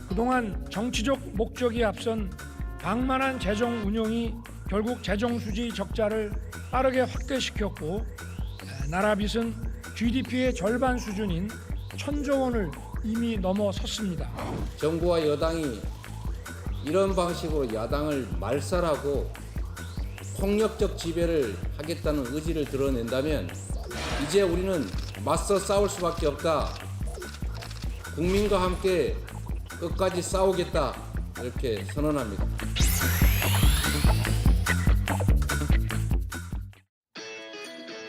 그동안 정치적 목적이 앞선 방만한 재정 운영이 결국 재정 수지 적자를 빠르게 확대시켰고 나라 빚은 GDP의 절반 수준인 1,000조 원을 이미 넘어섰습니다. 정부와 여당이 이런 방식으로 야당을 말살하고 폭력적 지배를 하겠다는 의지를 드러낸다면 이제 우리는 맞서 싸울 수밖에 없다. 국민과 함께 끝까지 싸우겠다. 이렇게 선언합니다.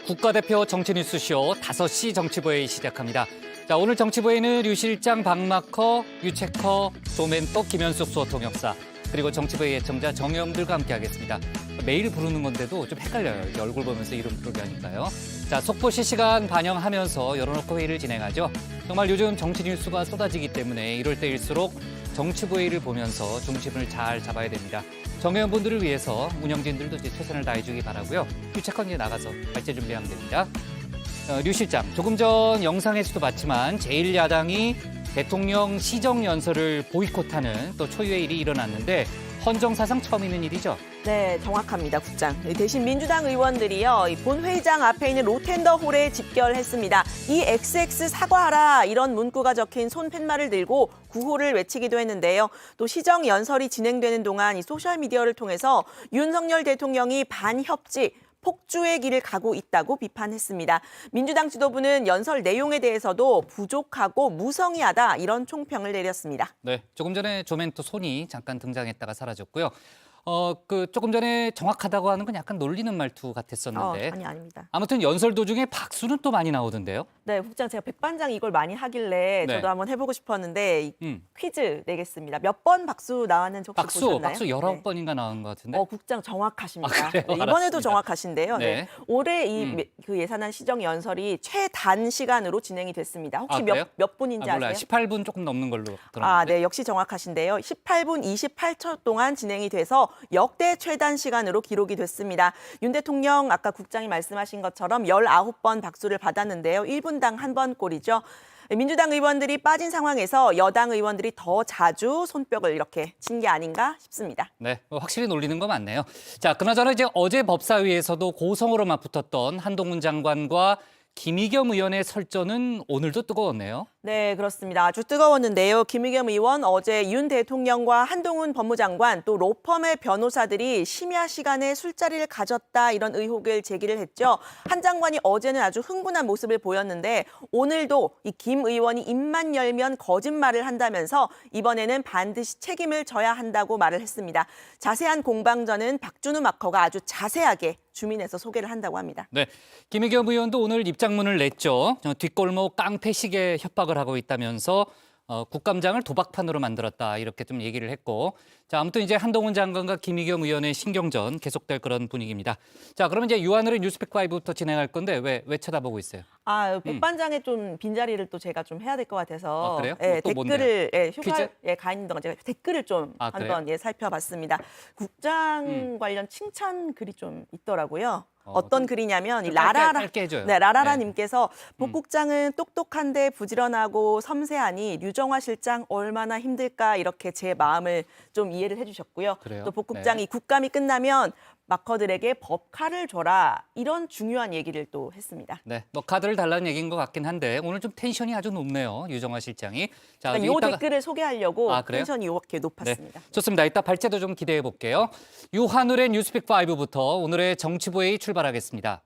국가대표 정치뉴스쇼 5시 정치부회의 시작합니다. 자, 오늘 정치부회의는 류 실장, 박마커, 유채커, 조멘토, 김현숙 수어통역사 그리고 정치부회의 애청자 정의원들과 함께하겠습니다. 매일 부르는 건데도 좀 헷갈려요. 이렇게 얼굴 보면서 이름 부르게 하니까요. 자, 속보 실시간 반영하면서 열어놓고 회의를 진행하죠. 정말 요즘 정치 뉴스가 쏟아지기 때문에 이럴 때일수록 정치부회의를 보면서 중심을 잘 잡아야 됩니다. 정의원분들을 위해서 운영진들도 이제 최선을 다해주기 바라고요. 유채커 이제 나가서 발제 준비하면 됩니다. 류 실장, 조금 전 영상에서도 봤지만 제1야당이 대통령 시정연설을 보이콧하는 또 초유의 일이 일어났는데 헌정사상 처음 있는 일이죠. 네, 정확합니다, 국장. 대신 민주당 의원들이요, 본회의장 앞에 있는 로텐더홀에 집결했습니다. 이 XX 사과하라 이런 문구가 적힌 손 팻말을 들고 구호를 외치기도 했는데요. 또 시정 연설이 진행되는 동안 이 소셜미디어를 통해서 윤석열 대통령이 반협지, 폭주의 길을 가고 있다고 비판했습니다. 민주당 지도부는 연설 내용에 대해서도 부족하고 무성의하다 이런 총평을 내렸습니다. 네, 조금 전에 조멘토 손이 잠깐 등장했다가 사라졌고요. 조금 전에 정확하다고 하는 건 약간 놀리는 말투 같았었는데. 아니, 아닙니다. 아무튼 연설 도중에 박수는 또 많이 나오던데요. 네, 국장 제가 백반장 이걸 많이 하길래 네. 저도 한번 해보고 싶었는데 퀴즈 내겠습니다. 몇 번 박수 나왔는지 혹시 보셨나요? 박수 19번인가 나온 것 같은데. 국장 정확하십니다. 아, 그래요? 네, 이번에도 알았습니다. 정확하신데요. 네. 네. 올해 그 예산안 시정 연설이 최단 시간으로 진행이 됐습니다. 혹시 그래요? 몇 분인지 몰라요. 아세요? 18분 조금 넘는 걸로 들었는데. 아, 네, 역시 정확하신데요. 18분 28초 동안 진행이 돼서 역대 최단 시간으로 기록이 됐습니다. 윤 대통령 아까 국장이 말씀하신 것처럼 19번 박수를 받았는데요. 1분당 1번 꼴이죠. 민주당 의원들이 빠진 상황에서 여당 의원들이 더 자주 손뼉을 이렇게 친 게 아닌가 싶습니다. 네, 확실히 놀리는 거 맞네요. 자, 그나저나 이제 어제 법사위에서도 고성으로만 붙었던 한동훈 장관과 김의겸 의원의 설전은 오늘도 뜨거웠네요. 네, 그렇습니다. 아주 뜨거웠는데요. 김의겸 의원 어제 윤 대통령과 한동훈 법무장관 또 로펌의 변호사들이 심야 시간에 술자리를 가졌다 이런 의혹을 제기를 했죠. 한 장관이 어제는 아주 흥분한 모습을 보였는데 오늘도 이 김 의원이 입만 열면 거짓말을 한다면서 이번에는 반드시 책임을 져야 한다고 말을 했습니다. 자세한 공방전은 박준우 마커가 아주 자세하게 주민에서 소개를 한다고 합니다. 네, 김의겸 의원도 오늘 입장문을 냈죠. 뒷골목 깡패식의 협박을 하고 있다면서 국감장을 도박판으로 만들었다 이렇게 좀 얘기를 했고, 자 아무튼 이제 한동훈 장관과 김의겸 의원의 신경전 계속될 그런 분위기입니다. 자 그러면 이제 유한을의 뉴스백5부터 진행할 건데 왜 쳐다보고 있어요? 백반장에 좀 빈자리를 또 제가 좀 해야 될 것 같아서 그래요? 예, 또 댓글을 퀴즈? 가 있는 동안 제가 댓글을 좀 한번 살펴봤습니다. 국장 관련 칭찬 글이 좀 있더라고요. 어떤 글이냐면 이 짧게 해줘요. 라라라님께서 복국장은 똑똑한데 부지런하고 섬세하니 류정화 실장 얼마나 힘들까 이렇게 제 마음을 좀 이해를 해주셨고요. 그래요? 또 복국장이 국감이 끝나면 마커들에게 법카를 줘라 이런 중요한 얘기를 또 했습니다. 네, 뭐 카드를 달라는 얘기인 것 같긴 한데 오늘 좀 텐션이 아주 높네요, 유정화 실장이. 자, 그러니까 이 댓글을 소개하려고 그래요? 텐션이 이렇게 높았습니다. 네, 좋습니다. 이따 발제도 좀 기대해 볼게요. 유한울의 뉴스픽 5부터 오늘의 정치부회의 출발하겠습니다.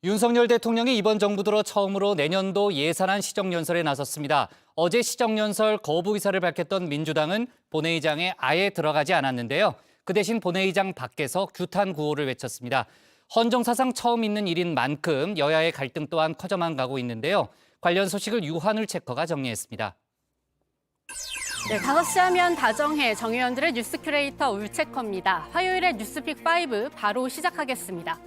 윤석열 대통령이 이번 정부 들어 처음으로 내년도 예산안 시정연설에 나섰습니다. 어제 시정연설 거부 의사를 밝혔던 민주당은 본회의장에 아예 들어가지 않았는데요. 그 대신 본회의장 밖에서 규탄 구호를 외쳤습니다. 헌정사상 처음 있는 일인 만큼 여야의 갈등 또한 커져만 가고 있는데요. 관련 소식을 유한울 체커가 정리했습니다. 네, 5시 하면 다정해 정의원들의 뉴스 큐레이터 울체커입니다. 화요일의 뉴스픽 5 바로 시작하겠습니다.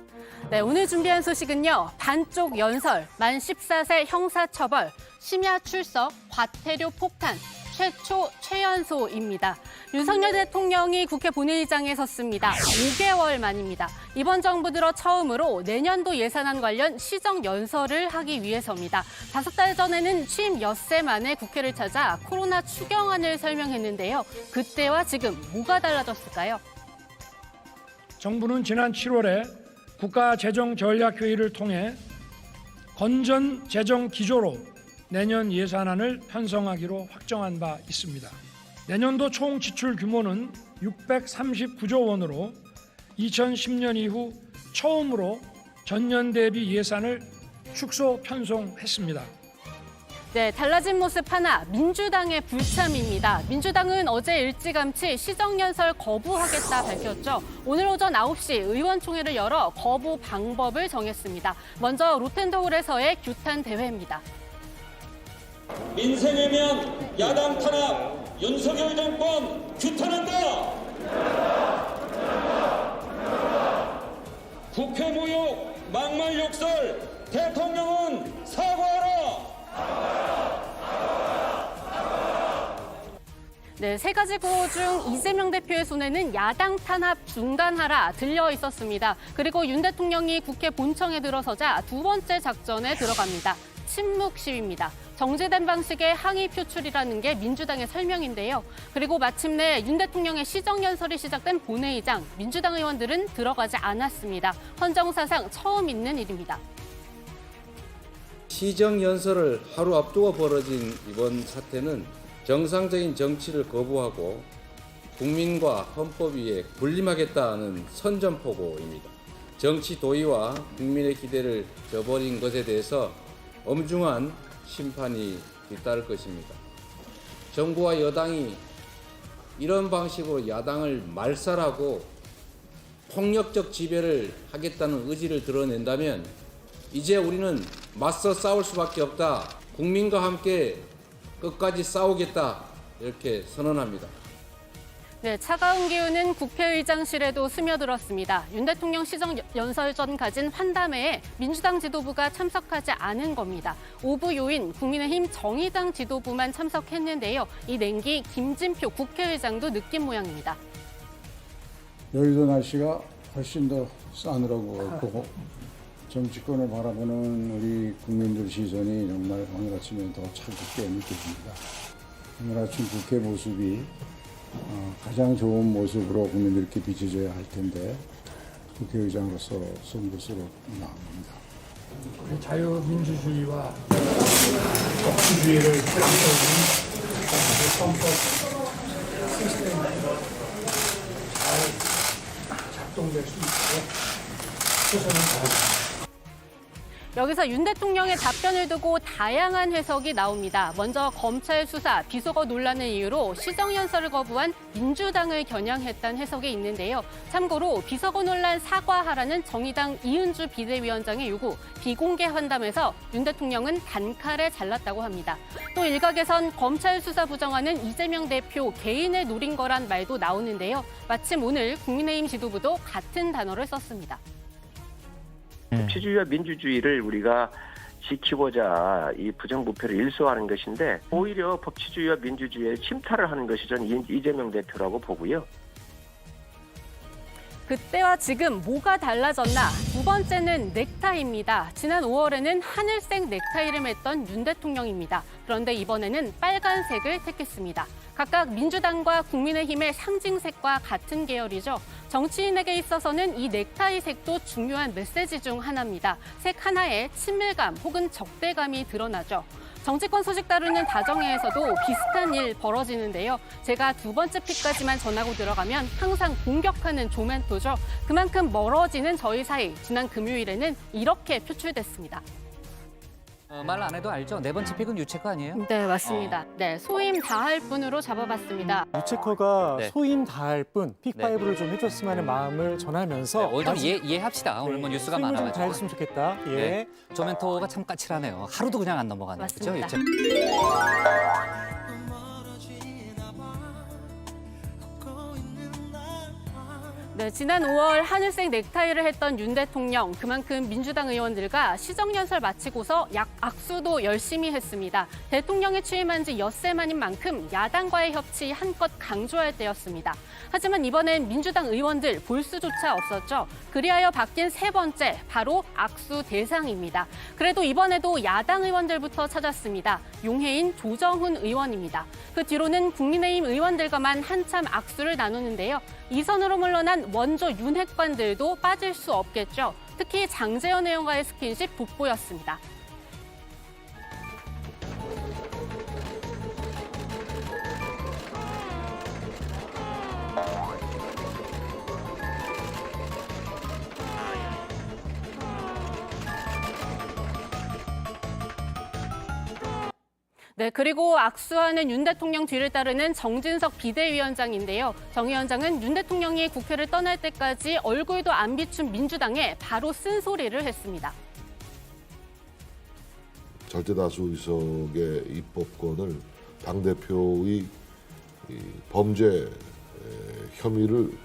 네, 오늘 준비한 소식은요. 반쪽 연설, 만 14세 형사처벌, 심야 출석, 과태료 폭탄, 최초 최연소입니다. 윤석열 대통령이 국회 본회의장에 섰습니다. 5개월 만입니다. 이번 정부 들어 처음으로 내년도 예산안 관련 시정연설을 하기 위해서입니다. 5달 전에는 취임 엿새 만에 국회를 찾아 코로나 추경안을 설명했는데요. 그때와 지금 뭐가 달라졌을까요? 정부는 지난 7월에 국가재정전략회의를 통해 건전 재정 기조로 내년 예산안을 편성하기로 확정한 바 있습니다. 내년도 총 지출 규모는 639조 원으로 2010년 이후 처음으로 전년 대비 예산을 축소 편성했습니다. 네, 달라진 모습 하나, 민주당의 불참입니다. 민주당은 어제 일찌감치 시정연설 거부하겠다 밝혔죠. 오늘 오전 9시 의원총회를 열어 거부 방법을 정했습니다. 먼저 로텐더홀에서의 규탄 대회입니다. 민생이면 야당 탄압, 윤석열 정권 규탄한다. 국회 모욕, 막말 욕설, 대통령은 사과하라. 네, 3가지 구호 중 이재명 대표의 손에는 야당 탄압 중단하라 들려 있었습니다. 그리고 윤 대통령이 국회 본청에 들어서자 두 번째 작전에 들어갑니다. 침묵 시위입니다. 정제된 방식의 항의 표출이라는 게 민주당의 설명인데요. 그리고 마침내 윤 대통령의 시정연설이 시작된 본회의장, 민주당 의원들은 들어가지 않았습니다. 헌정사상 처음 있는 일입니다. 시정연설을 하루 앞두고 벌어진 이번 사태는 정상적인 정치를 거부하고 국민과 헌법 위에 군림하겠다는 선전포고입니다. 정치 도의와 국민의 기대를 저버린 것에 대해서 엄중한 심판이 뒤따를 것입니다. 정부와 여당이 이런 방식으로 야당을 말살하고 폭력적 지배를 하겠다는 의지를 드러낸다면 이제 우리는 맞서 싸울 수밖에 없다. 국민과 함께 끝까지 싸우겠다. 이렇게 선언합니다. 네, 차가운 기운은 국회의장실에도 스며들었습니다. 윤 대통령 시정연설 전 가진 환담회에 민주당 지도부가 참석하지 않은 겁니다. 오부 요인 국민의힘 정의당 지도부만 참석했는데요. 이 냉기 김진표 국회의장도 느낀 모양입니다. 여의도 날씨가 훨씬 더 싸늘하고 덥고 정치권을 바라보는 우리 국민들 시선이 정말 오늘 아침에 더 차갑게 느껴집니다. 오늘 아침 국회 모습이 가장 좋은 모습으로 국민들께 비춰져야 할 텐데 국회의장으로서 송구스럽 마음입니다. 자유민주주의와 법치주의를 지향하는 헌법 시스템이 잘 작동될 수 있도록 최선을 다하겠습니다. 여기서 윤 대통령의 답변을 두고 다양한 해석이 나옵니다. 먼저 검찰 수사, 비속어 논란을 이유로 시정연설을 거부한 민주당을 겨냥했다는 해석이 있는데요. 참고로 비속어 논란 사과하라는 정의당 이은주 비대위원장의 요구, 비공개 환담에서 윤 대통령은 단칼에 잘랐다고 합니다. 또 일각에선 검찰 수사 부정하는 이재명 대표 개인을 노린 거란 말도 나오는데요. 마침 오늘 국민의힘 지도부도 같은 단어를 썼습니다. 법치주의와 민주주의를 우리가 지키고자 이 부정부패를 일소하는 것인데 오히려 법치주의와 민주주의에 침탈을 하는 것이 저는 이재명 대표라고 보고요. 그때와 지금 뭐가 달라졌나? 두 번째는 넥타이입니다. 지난 5월에는 하늘색 넥타이를 맸던 윤 대통령입니다. 그런데 이번에는 빨간색을 택했습니다. 각각 민주당과 국민의힘의 상징색과 같은 계열이죠. 정치인에게 있어서는 이 넥타이 색도 중요한 메시지 중 하나입니다. 색 하나에 친밀감 혹은 적대감이 드러나죠. 정치권 소식 다루는 다정회에서도 비슷한 일 벌어지는데요. 제가 두 번째 픽까지만 전하고 들어가면 항상 공격하는 조멘토죠. 그만큼 멀어지는 저희 사이. 지난 금요일에는 이렇게 표출됐습니다. 말 안 해도 알죠? 네 번째 픽은 유체커 아니에요? 네, 맞습니다. 네, 소임 다할 분으로 잡아봤습니다. 유체커가 네. 소임 다할 뿐 픽5를 좀 해줬으면 하는 마음을 전하면서 오늘 좀 이해합시다. 오늘 뭐 뉴스가 소임을 좀 많아가지고. 다했으면 좋겠다. 예. 네. 조멘토가 참 까칠하네요. 하루도 그냥 안 넘어가는 거죠? 맞습니다. 네, 지난 5월 하늘색 넥타이를 했던 윤 대통령, 그만큼 민주당 의원들과 시정연설 마치고서 악수도 열심히 했습니다. 대통령이 취임한 지 엿새 만인 만큼 야당과의 협치 한껏 강조할 때였습니다. 하지만 이번엔 민주당 의원들 볼 수조차 없었죠. 그리하여 바뀐 세 번째, 바로 악수 대상입니다. 그래도 이번에도 야당 의원들부터 찾았습니다. 용해인 조정훈 의원입니다. 그 뒤로는 국민의힘 의원들과만 한참 악수를 나누는데요. 이 선으로 물러난 원조 윤핵관들도 빠질 수 없겠죠. 특히 장제원 의원과의 스킨십 돋보였습니다. 네, 그리고 악수하는 윤 대통령 뒤를 따르는 정진석 비대위원장인데요. 정 위원장은 윤 대통령이 국회를 떠날 때까지 얼굴도 안 비춘 민주당에 바로 쓴소리를 했습니다. 절대다수 의석의 입법권을 당대표의 범죄 혐의를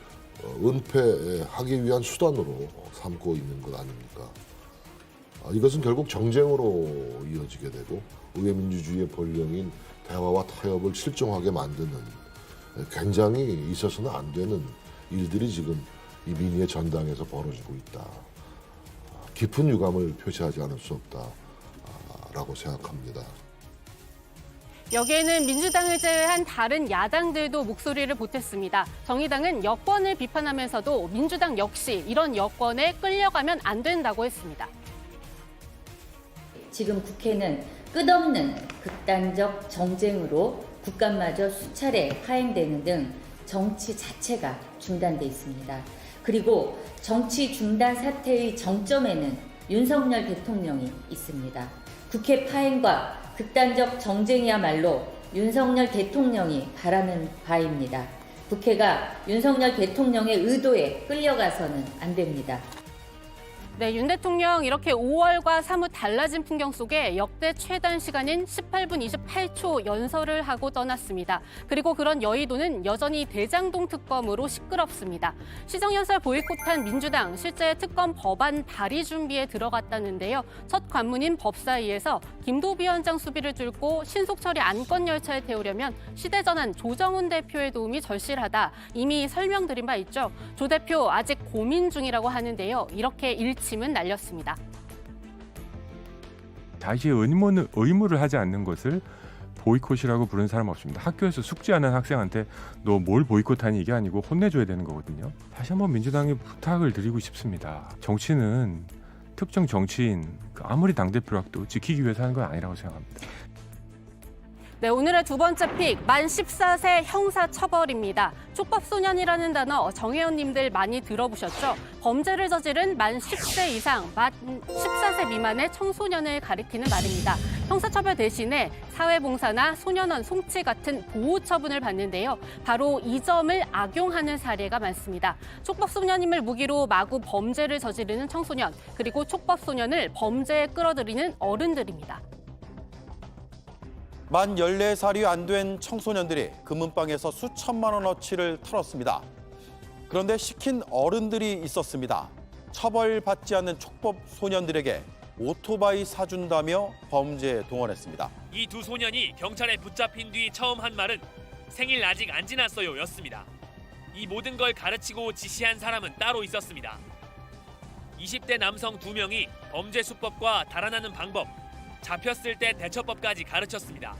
은폐하기 위한 수단으로 삼고 있는 것 아닙니까? 이것은 결국 정쟁으로 이어지게 되고 의회 민주주의의 본령인 대화와 타협을 실종하게 만드는 굉장히 있어서는 안 되는 일들이 지금 이 민의의 전당에서 벌어지고 있다. 깊은 유감을 표시하지 않을 수 없다라고 생각합니다. 여기에는 민주당을 제외한 다른 야당들도 목소리를 보탰습니다. 정의당은 여권을 비판하면서도 민주당 역시 이런 여권에 끌려가면 안 된다고 했습니다. 지금 국회는 끝없는 극단적 정쟁으로 국감마저 수차례 파행되는 등 정치 자체가 중단돼 있습니다. 그리고 정치 중단 사태의 정점에는 윤석열 대통령이 있습니다. 국회 파행과 극단적 정쟁이야말로 윤석열 대통령이 바라는 바입니다. 국회가 윤석열 대통령의 의도에 끌려가서는 안 됩니다. 네, 윤 대통령 이렇게 5월과 사뭇 달라진 풍경 속에 역대 최단 시간인 18분 28초 연설을 하고 떠났습니다. 그리고 그런 여의도는 여전히 대장동 특검으로 시끄럽습니다. 시정연설 보이콧한 민주당 실제 특검 법안 발의 준비에 들어갔다는데요. 첫 관문인 법사위에서 김도비 위원장 수비를 뚫고 신속처리 안건 열차에 태우려면 시대전환 조정훈 대표의 도움이 절실하다. 이미 설명드린 바 있죠. 조 대표 아직 고민 중이라고 하는데요. 이렇게 일침은 날렸습니다. 다시 의무를 하지 않는 것을 보이콧이라고 부르는 사람 없습니다. 학교에서 숙제하는 학생한테 너 뭘 보이콧하니 이게 아니고 혼내줘야 되는 거거든요. 다시 한번 민주당에 부탁을 드리고 싶습니다. 정치는 특정 정치인 아무리 당대표라도 지키기 위해서 하는 건 아니라고 생각합니다. 네, 오늘의 두 번째 픽, 만 14세 형사처벌입니다. 촉법소년이라는 단어 정혜원님들 많이 들어보셨죠? 범죄를 저지른 만 10세 이상, 만 14세 미만의 청소년을 가리키는 말입니다. 형사처벌 대신에 사회봉사나 소년원 송치 같은 보호처분을 받는데요. 바로 이 점을 악용하는 사례가 많습니다. 촉법소년임을 무기로 마구 범죄를 저지르는 청소년, 그리고 촉법소년을 범죄에 끌어들이는 어른들입니다. 만 14살이 안 된 청소년들이 금은방에서 수천만 원어치를 털었습니다. 그런데 시킨 어른들이 있었습니다. 처벌받지 않는 촉법 소년들에게 오토바이 사준다며 범죄에 동원했습니다. 이 두 소년이 경찰에 붙잡힌 뒤 처음 한 말은 생일 아직 안 지났어요 였습니다. 이 모든 걸 가르치고 지시한 사람은 따로 있었습니다. 20대 남성 2명이 범죄 수법과 달아나는 방법, 잡혔을 때 대처법까지 가르쳤습니다.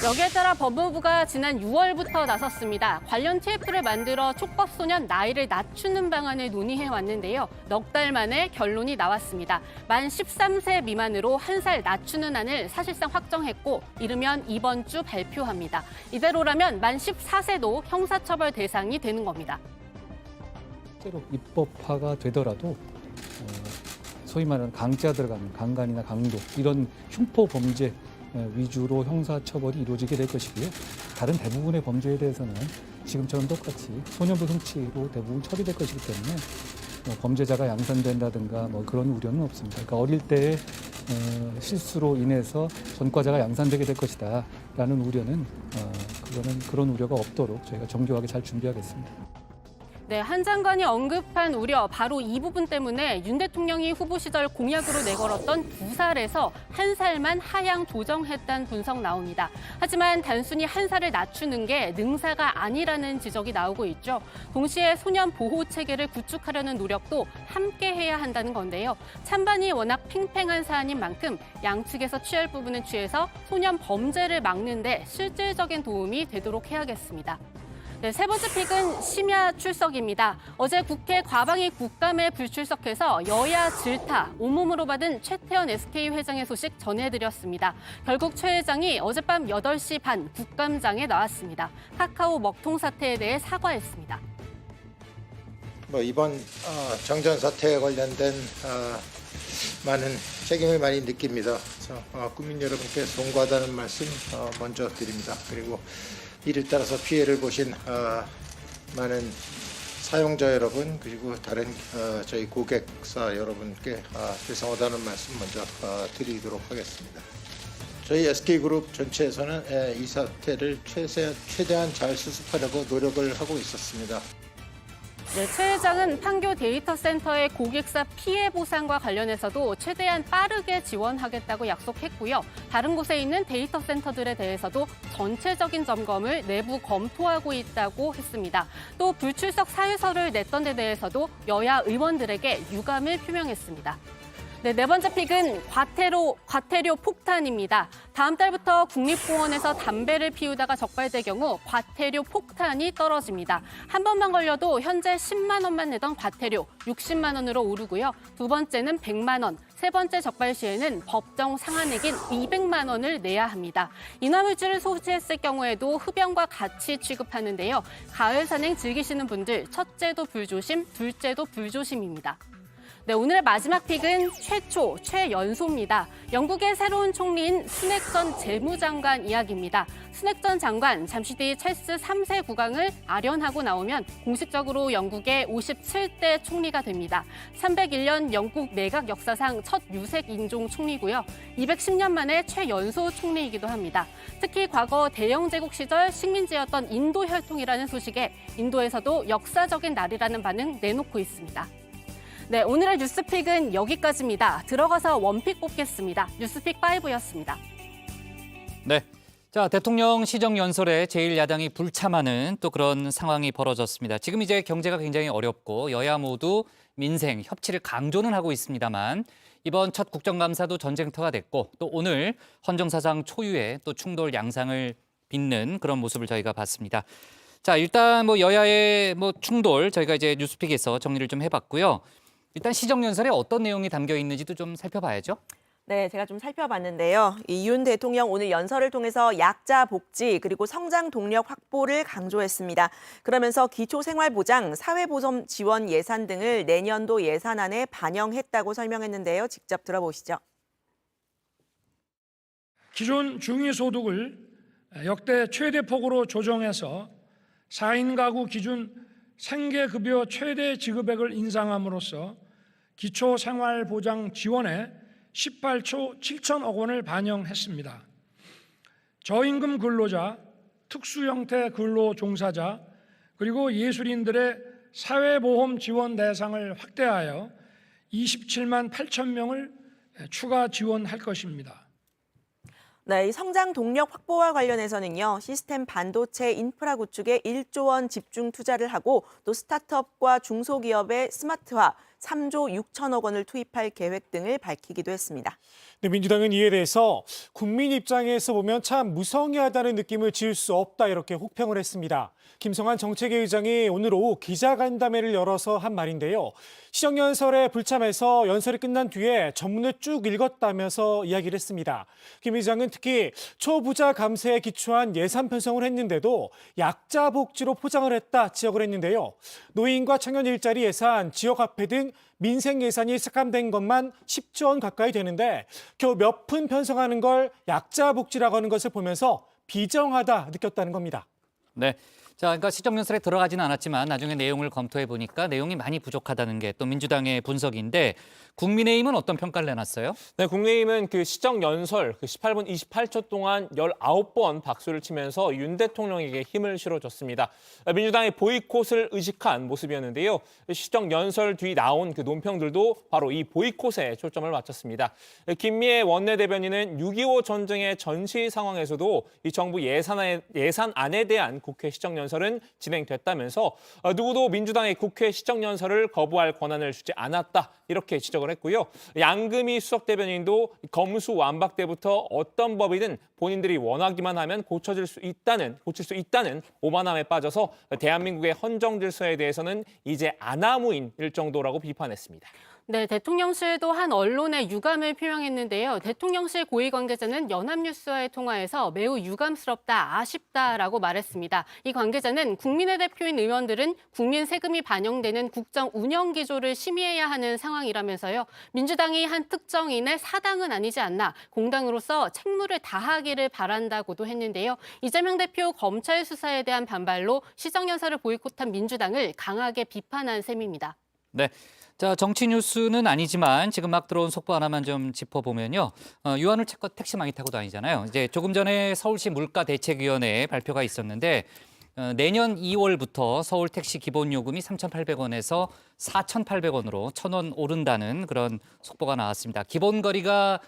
여기에 따라 법무부가 지난 6월부터 나섰습니다. 관련 TF를 만들어 촉법소년 나이를 낮추는 방안을 논의해 왔는데요. 넉 달 만에 결론이 나왔습니다. 만 13세 미만으로 1살 낮추는 안을 사실상 확정했고 이르면 이번 주 발표합니다. 이대로라면 만 14세도 형사처벌 대상이 되는 겁니다. 실제로 입법화가 되더라도 소위 말하는 강자 들어가는 강간이나 강도 이런 흉포 범죄 위주로 형사처벌이 이루어지게 될 것이고요. 다른 대부분의 범죄에 대해서는 지금처럼 똑같이 소년부 흉치로 대부분 처리될 것이기 때문에 범죄자가 양산된다든가 그런 우려는 없습니다. 그러니까 어릴 때의 실수로 인해서 전과자가 양산되게 될 것이다라는 우려는 그런 우려가 없도록 저희가 정교하게 잘 준비하겠습니다. 네, 한 장관이 언급한 우려, 바로 이 부분 때문에 윤 대통령이 후보 시절 공약으로 내걸었던 2살에서 1살만 하향 조정했다는 분석 나옵니다. 하지만 단순히 1살을 낮추는 게 능사가 아니라는 지적이 나오고 있죠. 동시에 소년 보호 체계를 구축하려는 노력도 함께 해야 한다는 건데요. 찬반이 워낙 팽팽한 사안인 만큼 양측에서 취할 부분은 취해서 소년 범죄를 막는 데 실질적인 도움이 되도록 해야겠습니다. 네, 세 번째 픽은 심야 출석입니다. 어제 국회 과방위 국감에 불출석해서 여야 질타, 온몸으로 받은 최태원 SK 회장의 소식 전해드렸습니다. 결국 최 회장이 어젯밤 8시 반 국감장에 나왔습니다. 카카오 먹통 사태에 대해 사과했습니다. 이번 정전 사태에 관련된 많은 책임을 많이 느낍니다. 그래서 국민 여러분께 송구하다는 말씀 먼저 드립니다. 그리고 이를 따라서 피해를 보신 많은 사용자 여러분 그리고 다른 저희 고객사 여러분께 죄송하다는 말씀 먼저 드리도록 하겠습니다. 저희 SK그룹 전체에서는 이 사태를 최대한 잘 수습하려고 노력을 하고 있었습니다. 네, 최 회장은 판교 데이터 센터의 고객사 피해 보상과 관련해서도 최대한 빠르게 지원하겠다고 약속했고요. 다른 곳에 있는 데이터 센터들에 대해서도 전체적인 점검을 내부 검토하고 있다고 했습니다. 또 불출석 사유서를 냈던 데 대해서도 여야 의원들에게 유감을 표명했습니다. 네 번째 픽은 과태료 폭탄입니다. 다음 달부터 국립공원에서 담배를 피우다가 적발될 경우 과태료 폭탄이 떨어집니다. 한 번만 걸려도 현재 10만 원만 내던 과태료 60만 원으로 오르고요. 두 번째는 100만 원, 세 번째 적발 시에는 법정 상한액인 200만 원을 내야 합니다. 인화물질을 소지했을 경우에도 흡연과 같이 취급하는데요. 가을 산행 즐기시는 분들 첫째도 불조심, 둘째도 불조심입니다. 네, 오늘의 마지막 픽은 최연소입니다. 영국의 새로운 총리인 스낵 전 재무장관 이야기입니다. 스낵 전 장관 잠시 뒤 첼스 3세 국왕을 아련하고 나오면 공식적으로 영국의 57대 총리가 됩니다. 301년 영국 내각 역사상 첫 유색 인종 총리고요. 210년 만에 최연소 총리이기도 합니다. 특히 과거 대영 제국 시절 식민지였던 인도 혈통이라는 소식에 인도에서도 역사적인 날이라는 반응 내놓고 있습니다. 네, 오늘의 뉴스픽은 여기까지입니다. 들어가서 원픽 뽑겠습니다. 뉴스픽 5였습니다. 네. 자, 대통령 시정연설에 제1야당이 불참하는 또 그런 상황이 벌어졌습니다. 지금 이제 경제가 굉장히 어렵고 여야 모두 민생, 협치를 강조는 하고 있습니다만 이번 첫 국정감사도 전쟁터가 됐고 또 오늘 헌정사상 초유의 또 충돌 양상을 빚는 그런 모습을 저희가 봤습니다. 자, 일단 여야의 충돌 저희가 이제 뉴스픽에서 정리를 좀 해봤고요. 일단 시정연설에 어떤 내용이 담겨 있는지도 좀 살펴봐야죠. 네, 제가 좀 살펴봤는데요. 윤 대통령 오늘 연설을 통해서 약자 복지 그리고 성장 동력 확보를 강조했습니다. 그러면서 기초생활보장, 사회보험 지원 예산 등을 내년도 예산안에 반영했다고 설명했는데요. 직접 들어보시죠. 기존 중위소득을 역대 최대 폭으로 조정해서 4인 가구 기준 생계급여 최대 지급액을 인상함으로써 기초생활보장 지원에 18조 7천억 원을 반영했습니다. 저임금 근로자, 특수형태 근로 종사자, 그리고 예술인들의 사회보험 지원 대상을 확대하여 27만 8천 명을 추가 지원할 것입니다. 네, 이 성장 동력 확보와 관련해서는요, 시스템 반도체 인프라 구축에 1조 원 집중 투자를 하고 또 스타트업과 중소기업의 스마트화 3조 6천억 원을 투입할 계획 등을 밝히기도 했습니다. 네, 민주당은 이에 대해서 국민 입장에서 보면 참 무성의하다는 느낌을 지울 수 없다 이렇게 혹평을 했습니다. 김성한 정책위 의장이 오늘 오후 기자간담회를 열어서 한 말인데요. 시정연설에 불참해서 연설이 끝난 뒤에 전문을 쭉 읽었다면서 이야기를 했습니다. 김 의장은 특히 초부자 감세에 기초한 예산 편성을 했는데도 약자 복지로 포장을 했다 지적을 했는데요. 노인과 청년 일자리 예산, 지역화폐 등 민생 예산이 삭감된 것만 10조 원 가까이 되는데 겨우 몇 푼 편성하는 걸 약자 복지라고 하는 것을 보면서 비정하다 느꼈다는 겁니다. 네. 자, 그러니까 시정연설에 들어가지는 않았지만 나중에 내용을 검토해 보니까 내용이 많이 부족하다는 게 또 민주당의 분석인데 국민의힘은 어떤 평가를 내놨어요? 네, 국민의힘은 그 시정연설 18분 28초 동안 19번 박수를 치면서 윤 대통령에게 힘을 실어줬습니다. 민주당의 보이콧을 의식한 모습이었는데요. 시정연설 뒤 나온 그 논평들도 바로 이 보이콧에 초점을 맞췄습니다. 김미애 원내대변인은 6.25 전쟁의 전시 상황에서도 이 정부 예산안에 대한 국회 시정연설은 진행됐다면서 누구도 민주당의 국회 시정연설을 거부할 권한을 주지 않았다 이렇게 지적을 했고요. 양금희 수석대변인도 검수완박 때부터 어떤 법이든 본인들이 원하기만 하면 고칠 수 있다는 오만함에 빠져서 대한민국의 헌정 질서에 대해서는 이제 아나무인일 정도라고 비판했습니다. 네, 대통령실도 한 언론에 유감을 표명했는데요. 대통령실 고위 관계자는 연합뉴스와의 통화에서 매우 유감스럽다, 아쉽다라고 말했습니다. 이 관계자는 국민의 대표인 의원들은 국민 세금이 반영되는 국정 운영 기조를 심의해야 하는 상황이라면서요. 민주당이 한 특정인의 사당은 아니지 않나 공당으로서 책무를 다하기를 바란다고도 했는데요. 이재명 대표 검찰 수사에 대한 반발로 시정연설을 보이콧한 민주당을 강하게 비판한 셈입니다. 네. 자, 정치 뉴스는 아니지만 지금 막 들어온 속보 하나만 좀 짚어보면요. 유한을 채껏 택시 많이 타고 다니잖아요. 이제 조금 전에 서울시 물가대책위원회 발표가 있었는데 내년 2월부터 서울 택시 기본 요금이 3,800원에서 4,800원으로 1,000원 오른다는 그런 속보가 나왔습니다. 기본 거리가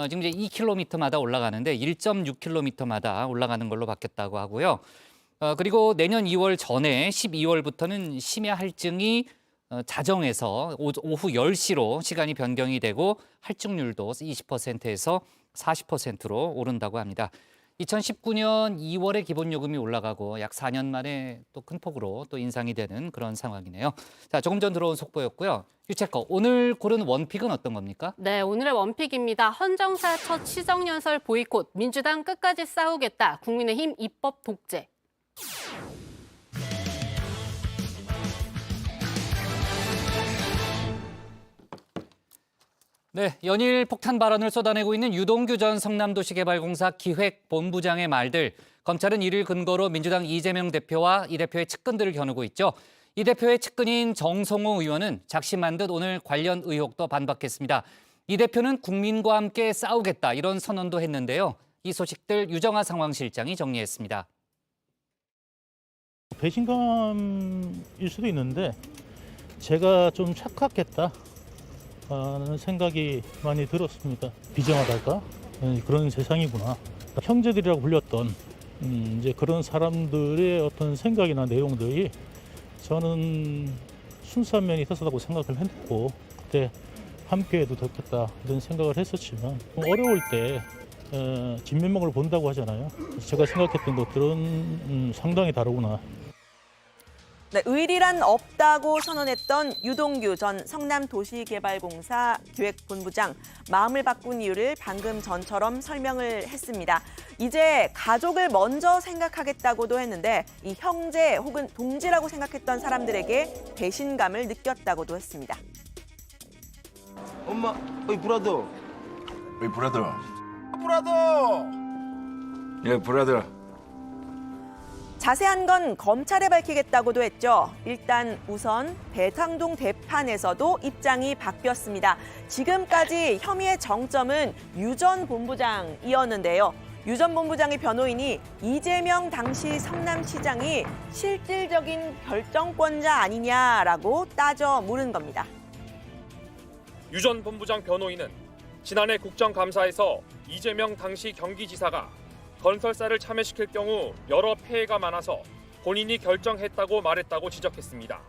지금 이제 2km마다 올라가는데 1.6km마다 올라가는 걸로 바뀌었다고 하고요. 그리고 내년 2월 전에 12월부터는 심야 할증이 자정에서 오후 10시로 시간이 변경이 되고 할증률도 20%에서 40%로 오른다고 합니다. 2019년 2월에 기본요금이 올라가고 약 4년 만에 또 큰 폭으로 또 인상이 되는 그런 상황이네요. 자, 조금 전 들어온 속보였고요. 유채커, 오늘 고른 원픽은 어떤 겁니까? 네, 오늘의 원픽입니다. 헌정사 첫 시정연설 보이콧, 민주당 끝까지 싸우겠다, 국민의힘 입법 독재. 네, 연일 폭탄 발언을 쏟아내고 있는 유동규 전 성남도시개발공사 기획본부장의 말들. 검찰은 이를 근거로 민주당 이재명 대표와 이 대표의 측근들을 겨누고 있죠. 이 대표의 측근인 정성호 의원은 작심한 듯 오늘 관련 의혹도 반박했습니다. 이 대표는 국민과 함께 싸우겠다 이런 선언도 했는데요. 이 소식들 유정아 상황실장이 정리했습니다. 배신감일 수도 있는데 제가 좀 착각했다 하는 생각이 많이 들었습니다. 비정하달까? 그런 세상이구나. 형제들이라고 불렸던 이제 그런 사람들의 어떤 생각이나 내용들이 저는 순수한 면이 있었다고 생각을 했고 그때 함께해도 좋겠다 이런 생각을 했었지만 어려울 때 진면목을 본다고 하잖아요. 제가 생각했던 것들은 상당히 다르구나. 네, 의리란 없다고 선언했던 유동규 전 성남도시개발공사 기획본부장. 마음을 바꾼 이유를 방금 전처럼 설명을 했습니다. 이제 가족을 먼저 생각하겠다고도 했는데 이 형제 혹은 동지라고 생각했던 사람들에게 배신감을 느꼈다고도 했습니다. 엄마, 어이 브라더. 어이 브라더. 예, 브라더. 자세한 건 검찰에 밝히겠다고도 했죠. 일단 우선 대탕동 대판에서도 입장이 바뀌었습니다. 지금까지 혐의의 정점은 유 전 본부장이었는데요. 유 전 본부장의 변호인이 이재명 당시 성남시장이 실질적인 결정권자 아니냐라고 따져 물은 겁니다. 유 전 본부장 변호인은 지난해 국정감사에서 이재명 당시 경기지사가 건설사를 참여시킬 경우 여러 폐해가 많아서 본인이 결정했다고 말했다고 지적했습니다.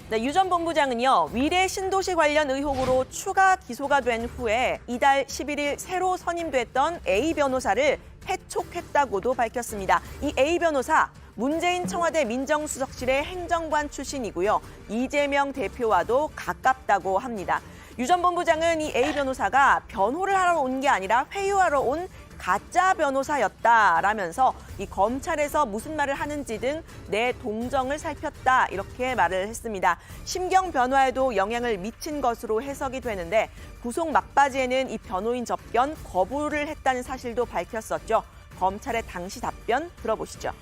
네, 유 전 본부장은요, 위례 신도시 관련 의혹으로 추가 기소가 된 후에 이달 11일 새로 선임됐던 A 변호사를 해촉했다고도 밝혔습니다. 이 A 변호사, 문재인 청와대 민정수석실의 행정관 출신이고요. 이재명 대표와도 가깝다고 합니다. 유 전 본부장은 이 A 변호사가 변호를 하러 온 게 아니라 회유하러 온 가짜 변호사였다라면서 이 검찰에서 무슨 말을 하는지 등 내 동정을 살폈다 이렇게 말을 했습니다. 심경 변호에도 영향을 미친 것으로 해석이 되는데 구속 막바지에는 이 변호인 접견 거부를 했다는 사실도 밝혔었죠. 검찰의 당시 답변 들어보시죠.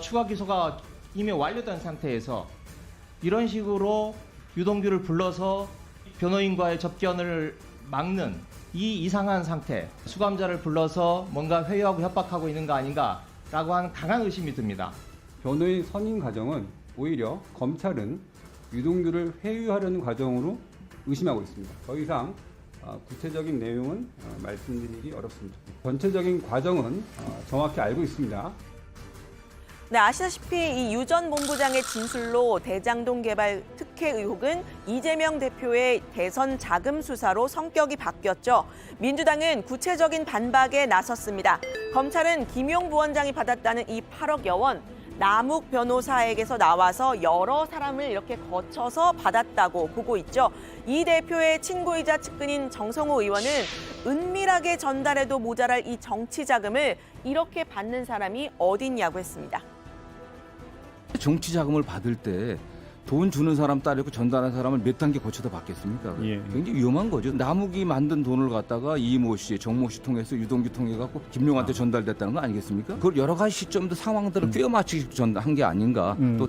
추가 기소가 이미 완료된 상태에서 이런 식으로 유동규를 불러서 변호인과의 접견을 막는 이 이상한 상태, 수감자를 불러서 뭔가 회유하고 협박하고 있는 거 아닌가라고 하는 강한 의심이 듭니다. 변호인 선임 과정은 오히려 검찰은 유동규를 회유하려는 과정으로 의심하고 있습니다. 더 이상 구체적인 내용은 말씀드리기 어렵습니다. 전체적인 과정은 정확히 알고 있습니다. 네, 아시다시피 이 유 전 본부장의 진술로 대장동 개발 특혜 의혹은 이재명 대표의 대선 자금 수사로 성격이 바뀌었죠. 민주당은 구체적인 반박에 나섰습니다. 검찰은 김용 부원장이 받았다는 이 8억여 원, 남욱 변호사에게서 나와서 여러 사람을 이렇게 거쳐서 받았다고 보고 있죠. 이 대표의 친구이자 측근인 정성호 의원은 은밀하게 전달해도 모자랄 이 정치 자금을 이렇게 받는 사람이 어딨냐고 했습니다. 정치 자금을 받을 때 돈 주는 사람 따르고 전달하는 사람을 몇 단계 거쳐서 받겠습니까? 굉장히 위험한 거죠. 남욱이 만든 돈을 갖다가 이모 씨, 정모 씨 통해서 유동규 통해 갖고 김용한테 전달됐다는 거 아니겠습니까? 그걸 여러 가지 시점도 상황들을 꿰어 맞추기 전한 게 아닌가. 또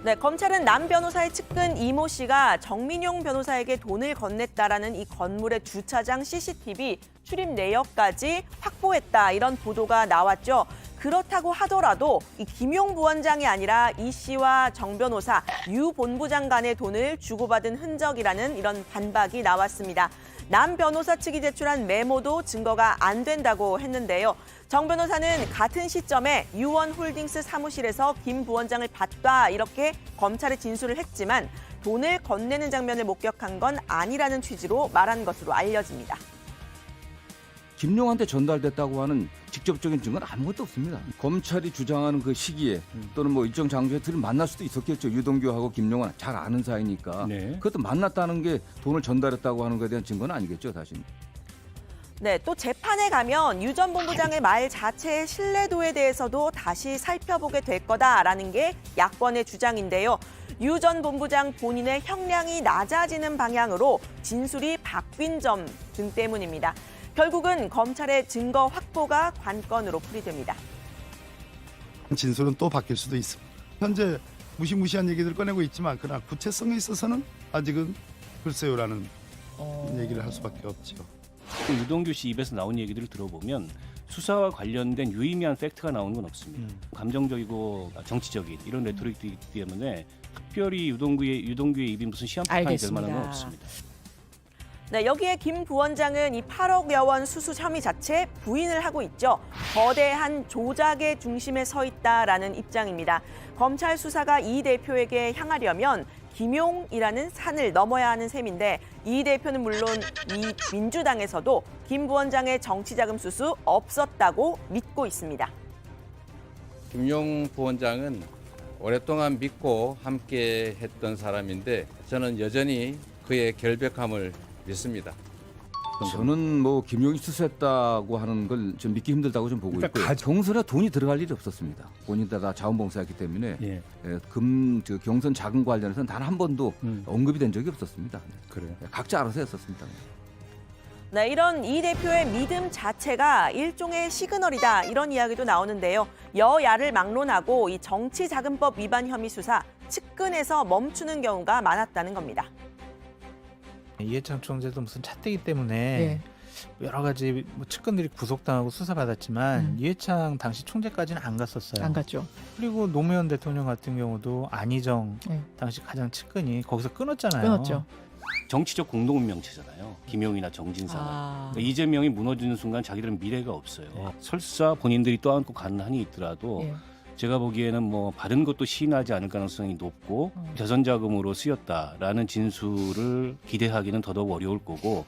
네, 검찰은 남 변호사의 측근 이모 씨가 정민용 변호사에게 돈을 건넸다라는 이 건물의 주차장 CCTV 출입 내역까지 확보했다 이런 보도가 나왔죠. 그렇다고 하더라도 이 김용 부원장이 아니라 이 씨와 정 변호사, 유 본부장 간의 돈을 주고받은 흔적이라는 이런 반박이 나왔습니다. 남 변호사 측이 제출한 메모도 증거가 안 된다고 했는데요. 정 변호사는 같은 시점에 유원홀딩스 사무실에서 김 부원장을 봤다 이렇게 검찰에 진술을 했지만 돈을 건네는 장면을 목격한 건 아니라는 취지로 말한 것으로 알려집니다. 김용한테 전달됐다고 하는 직접적인 증거는 아무것도 없습니다. 검찰이 주장하는 그 시기에 또는 뭐 일정 장소에 둘이 만날 수도 있었겠죠. 유동규하고 김용은 잘 아는 사이니까. 그것도 만났다는 게 돈을 전달했다고 하는 것에 대한 증거는 아니겠죠, 사실. 네, 또 재판에 가면 유 전 본부장의 말 자체의 신뢰도에 대해서도 다시 살펴보게 될 거다라는 게 야권의 주장인데요. 유 전 본부장 본인의 형량이 낮아지는 방향으로 진술이 바뀐 점 등 때문입니다. 결국은 검찰의 증거 확보가 관건으로 풀이됩니다. 진술은 또 바뀔 수도 있습니다. 현재 무시무시한 얘기들 꺼내고 있지만 그러나 구체성에 있어서는 아직은 글쎄요라는 얘기를 할 수밖에 없죠. 유동규 씨 입에서 나온 얘기들을 들어보면 수사와 관련된 유의미한 팩트가 나오는 건 없습니다. 감정적이고 정치적인 이런 레토릭이기 때문에 특별히 유동규의 입이 무슨 시한폭탄이 될 만한 건 없습니다. 네, 여기에 김 부원장은 이 8억여 원 수수 혐의 자체 부인을 하고 있죠. 거대한 조작의 중심에 서 있다라는 입장입니다. 검찰 수사가 이 대표에게 향하려면 김용이라는 산을 넘어야 하는 셈인데 이 대표는 물론 이 민주당에서도 김 부원장의 정치자금 수수 없었다고 믿고 있습니다. 김용 부원장은 오랫동안 믿고 함께 했던 사람인데 저는 여전히 그의 결백함을 믿습니다. 저는 뭐 김용이 수수했다고 하는 걸 좀 믿기 힘들다고 좀 보고 있고요. 경선에 돈이 들어갈 일이 없었습니다. 본인들 다 자원봉사했기 때문에 경선 자금 관련해서는 단 한 번도 언급이 된 적이 없었습니다. 그래요? 각자 알아서 했었습니다. 네, 이런 이 대표의 믿음 자체가 일종의 시그널이다 이런 이야기도 나오는데요. 여야를 막론하고 이 정치자금법 위반 혐의 수사 측근에서 멈추는 경우가 많았다는 겁니다. 이해창 총재도 무슨 차떼기 때문에 여러 가지 측근들이 구속당하고 수사받았지만 이해창 당시 총재까지는 안 갔었어요. 안 갔죠. 그리고 노무현 대통령 같은 경우도 안희정 당시 가장 측근이 거기서 끊었잖아요. 끊었죠. 정치적 공동명체잖아요. 김용이나 정진상은. 그러니까 이재명이 무너지는 순간 자기들은 미래가 없어요. 설사 본인들이 떠안고 가는 한이 있더라도 제가 보기에는 뭐 받은 것도 시인하지 않을 가능성이 높고 대선 자금으로 쓰였다라는 진술을 기대하기는 더더욱 어려울 거고.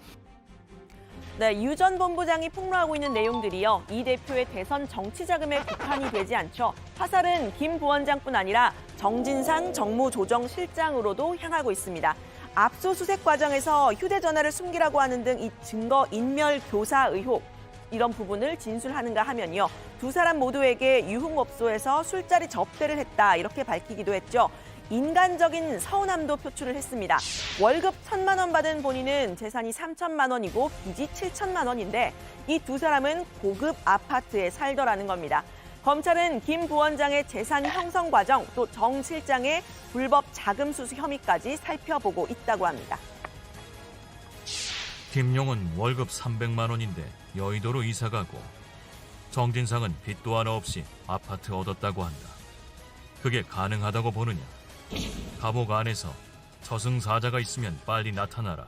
네, 유 전 본부장이 폭로하고 있는 내용들이요. 이 대표의 대선 정치 자금에 국한이 되지 않죠. 화살은 김 부원장뿐 아니라 정진상 정무조정실장으로도 향하고 있습니다. 압수수색 과정에서 휴대전화를 숨기라고 하는 등 이 증거 인멸 교사 의혹, 이런 부분을 진술하는가 하면요. 두 사람 모두에게 유흥업소에서 술자리 접대를 했다, 이렇게 밝히기도 했죠. 인간적인 서운함도 표출을 했습니다. 월급 1,000만 원 받은 본인은 재산이 3천만 원이고 빚이 7천만 원인데 이 두 사람은 고급 아파트에 살더라는 겁니다. 검찰은 김 부원장의 재산 형성 과정, 또 정 실장의 불법 자금 수수 혐의까지 살펴보고 있다고 합니다. 김용은 월급 300만 원인데 여의도로 이사가고 정진상은 빚도 하나 없이 아파트 얻었다고 한다. 그게 가능하다고 보느냐? 감옥 안에서 저승사자가 있으면 빨리 나타나라.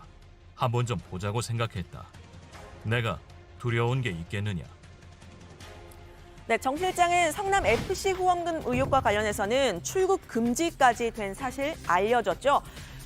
한번 좀 보자고 생각했다. 내가 두려운 게 있겠느냐? 네, 정 실장은 성남FC 후원금 의혹과 관련해서는 출국 금지까지 된 사실 알려졌죠.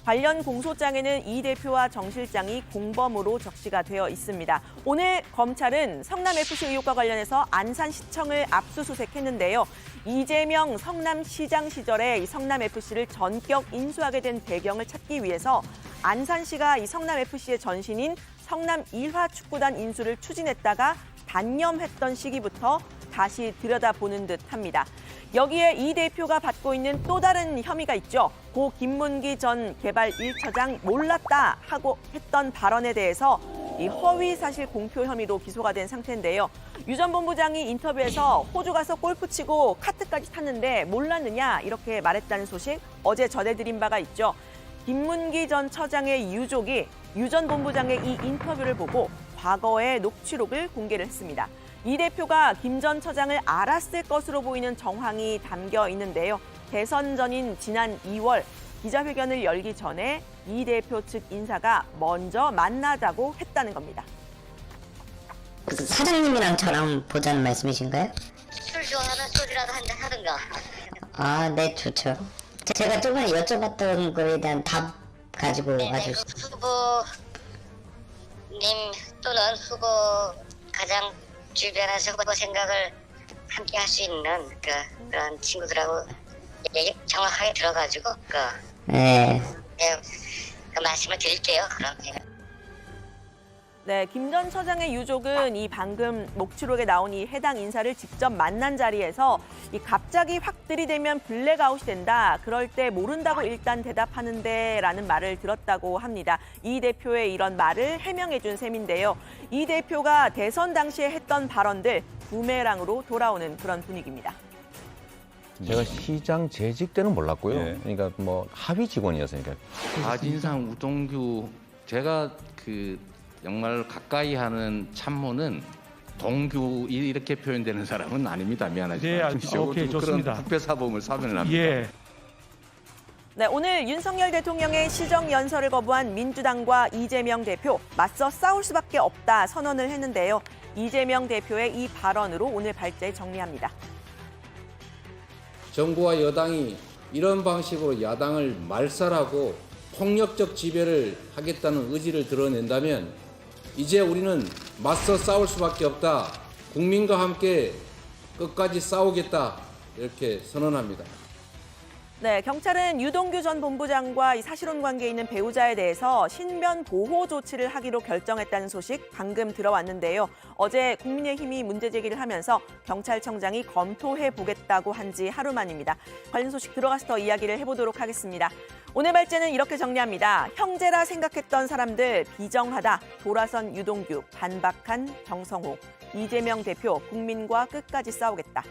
관련 공소장에는 이 대표와 정 실장이 공범으로 적시가 되어 있습니다. 오늘 검찰은 성남FC 의혹과 관련해서 안산시청을 압수수색했는데요. 이재명 성남시장 시절에 이 성남FC를 전격 인수하게 된 배경을 찾기 위해서 안산시가 이 성남FC의 전신인 성남 일화축구단 인수를 추진했다가 단념했던 시기부터 다시 들여다보는 듯합니다. 여기에 이 대표가 받고 있는 또 다른 혐의가 있죠. 고 김문기 전 개발 1처장 몰랐다 하고 했던 발언에 대해서 이 허위 사실 공표 혐의로 기소가 된 상태인데요. 유 전 본부장이 인터뷰에서 호주 가서 골프 치고 카트까지 탔는데 몰랐느냐, 이렇게 말했다는 소식 어제 전해드린 바가 있죠. 김문기 전 처장의 유족이 유 전 본부장의 이 인터뷰를 보고 과거의 녹취록을 공개를 했습니다. 이 대표가 김 전 처장을 알았을 것으로 보이는 정황이 담겨 있는데요. 대선 전인 지난 2월 기자회견을 열기 전에 이 대표 측 인사가 먼저 만나자고 했다는 겁니다. 사장님이랑 저랑 보자는 말씀이신가요? 술 좋아하면 소주라도 한잔 하든가. 아, 네, 좋죠. 제가 저번에 여쭤봤던 거에 대한 답 가지고 아주. 후보님 또는 후보 가장 주변에서 후보 생각을 함께 할 수 있는 그런 친구들하고 얘기 정확하게 들어가지고 네. 그 말씀을 드릴게요. 그럼. 네, 김 전 처장의 유족은 이 방금 녹취록에 나온 이 해당 인사를 직접 만난 자리에서 이 갑자기 확 들이대면 블랙아웃이 된다. 그럴 때 모른다고 일단 대답하는데라는 말을 들었다고 합니다. 이 대표의 이런 말을 해명해 준 셈인데요. 이 대표가 대선 당시에 했던 발언들 부메랑으로 돌아오는 그런 분위기입니다. 제가 시장 재직 때는 몰랐고요. 그러니까 뭐 하위 직원이었으니까. 박인상, 우동규, 제가 정말 가까이 하는 참모는 동규 이렇게 표현되는 사람은 아닙니다. 미안하지만. 네, 오케이, 좋습니다. 그런 국배사범을 사면을 합니다. 예. 네, 오늘 윤석열 대통령의 시정연설을 거부한 민주당과 이재명 대표, 맞서 싸울 수밖에 없다 선언을 했는데요. 이재명 대표의 이 발언으로 오늘 발제 정리합니다. 정부와 여당이 이런 방식으로 야당을 말살하고 폭력적 지배를 하겠다는 의지를 드러낸다면 이제 우리는 맞서 싸울 수밖에 없다. 국민과 함께 끝까지 싸우겠다. 이렇게 선언합니다. 네, 경찰은 유동규 전 본부장과 이 사실혼 관계에 있는 배우자에 대해서 신변 보호 조치를 하기로 결정했다는 소식 방금 들어왔는데요. 어제 국민의힘이 문제 제기를 하면서 경찰청장이 검토해 보겠다고 한 지 하루 만입니다. 관련 소식 들어가서 더 이야기를 해보도록 하겠습니다. 오늘 발제는 이렇게 정리합니다. 형제라 생각했던 사람들 비정하다. 돌아선 유동규, 반박한 정성호. 이재명 대표, 국민과 끝까지 싸우겠다.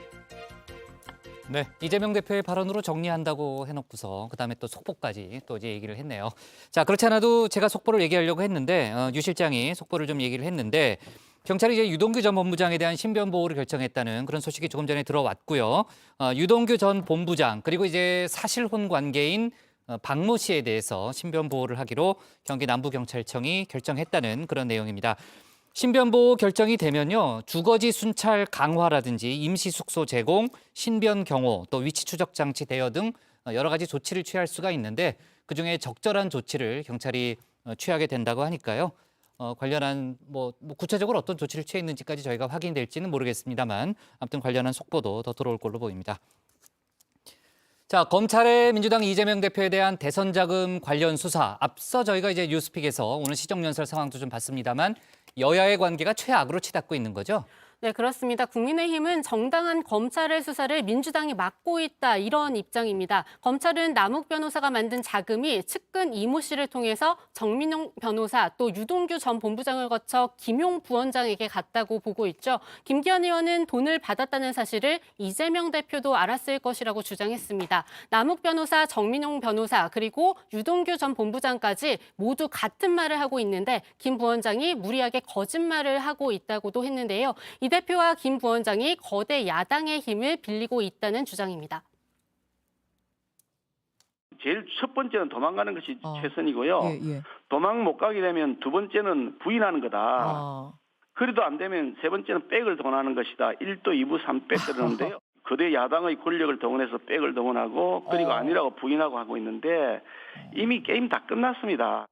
네, 이재명 대표의 발언으로 정리한다고 해놓고서 그다음에 또 속보까지 또 이제 얘기를 했네요. 자, 그렇지 않아도 제가 속보를 얘기하려고 했는데 유 실장이 속보를 좀 얘기를 했는데 경찰이 이제 유동규 전 본부장에 대한 신변 보호를 결정했다는 그런 소식이 조금 전에 들어왔고요. 유동규 전 본부장 그리고 이제 사실혼 관계인 박모 씨에 대해서 신변 보호를 하기로 경기 남부경찰청이 결정했다는 그런 내용입니다. 신변 보호 결정이 되면요, 주거지 순찰 강화라든지 임시 숙소 제공, 신변 경호, 또 위치 추적 장치 대여 등 여러 가지 조치를 취할 수가 있는데 그중에 적절한 조치를 경찰이 취하게 된다고 하니까요. 관련한 뭐 구체적으로 어떤 조치를 취했는지까지 저희가 확인될지는 모르겠습니다만 아무튼 관련한 속보도 더 들어올 걸로 보입니다. 자, 검찰의 민주당 이재명 대표에 대한 대선 자금 관련 수사. 앞서 저희가 이제 뉴스픽에서 오늘 시정연설 상황도 좀 봤습니다만 여야의 관계가 최악으로 치닫고 있는 거죠. 네, 그렇습니다. 국민의힘은 정당한 검찰의 수사를 민주당이 막고 있다, 이런 입장입니다. 검찰은 남욱 변호사가 만든 자금이 측근 이모 씨를 통해서 정민용 변호사 또 유동규 전 본부장을 거쳐 김용 부원장에게 갔다고 보고 있죠. 김기현 의원은 돈을 받았다는 사실을 이재명 대표도 알았을 것이라고 주장했습니다. 남욱 변호사, 정민용 변호사 그리고 유동규 전 본부장까지 모두 같은 말을 하고 있는데 김 부원장이 무리하게 거짓말을 하고 있다고도 했는데요. 이 대표와 김 부원장이 거대 야당의 힘을 빌리고 있다는 주장입니다. 제일 첫 번째는 도망가는 것이 최선이고요. 도망 못 가게 되면 두 번째는 부인하는 거다. 그래도 안 되면 세 번째는 백을 동원하는 것이다. 1도 2부 3백 그러는데요. 거대 야당의 권력을 동원해서 백을 동원하고 그리고 아니라고 부인하고 하고 있는데 이미 게임 다 끝났습니다.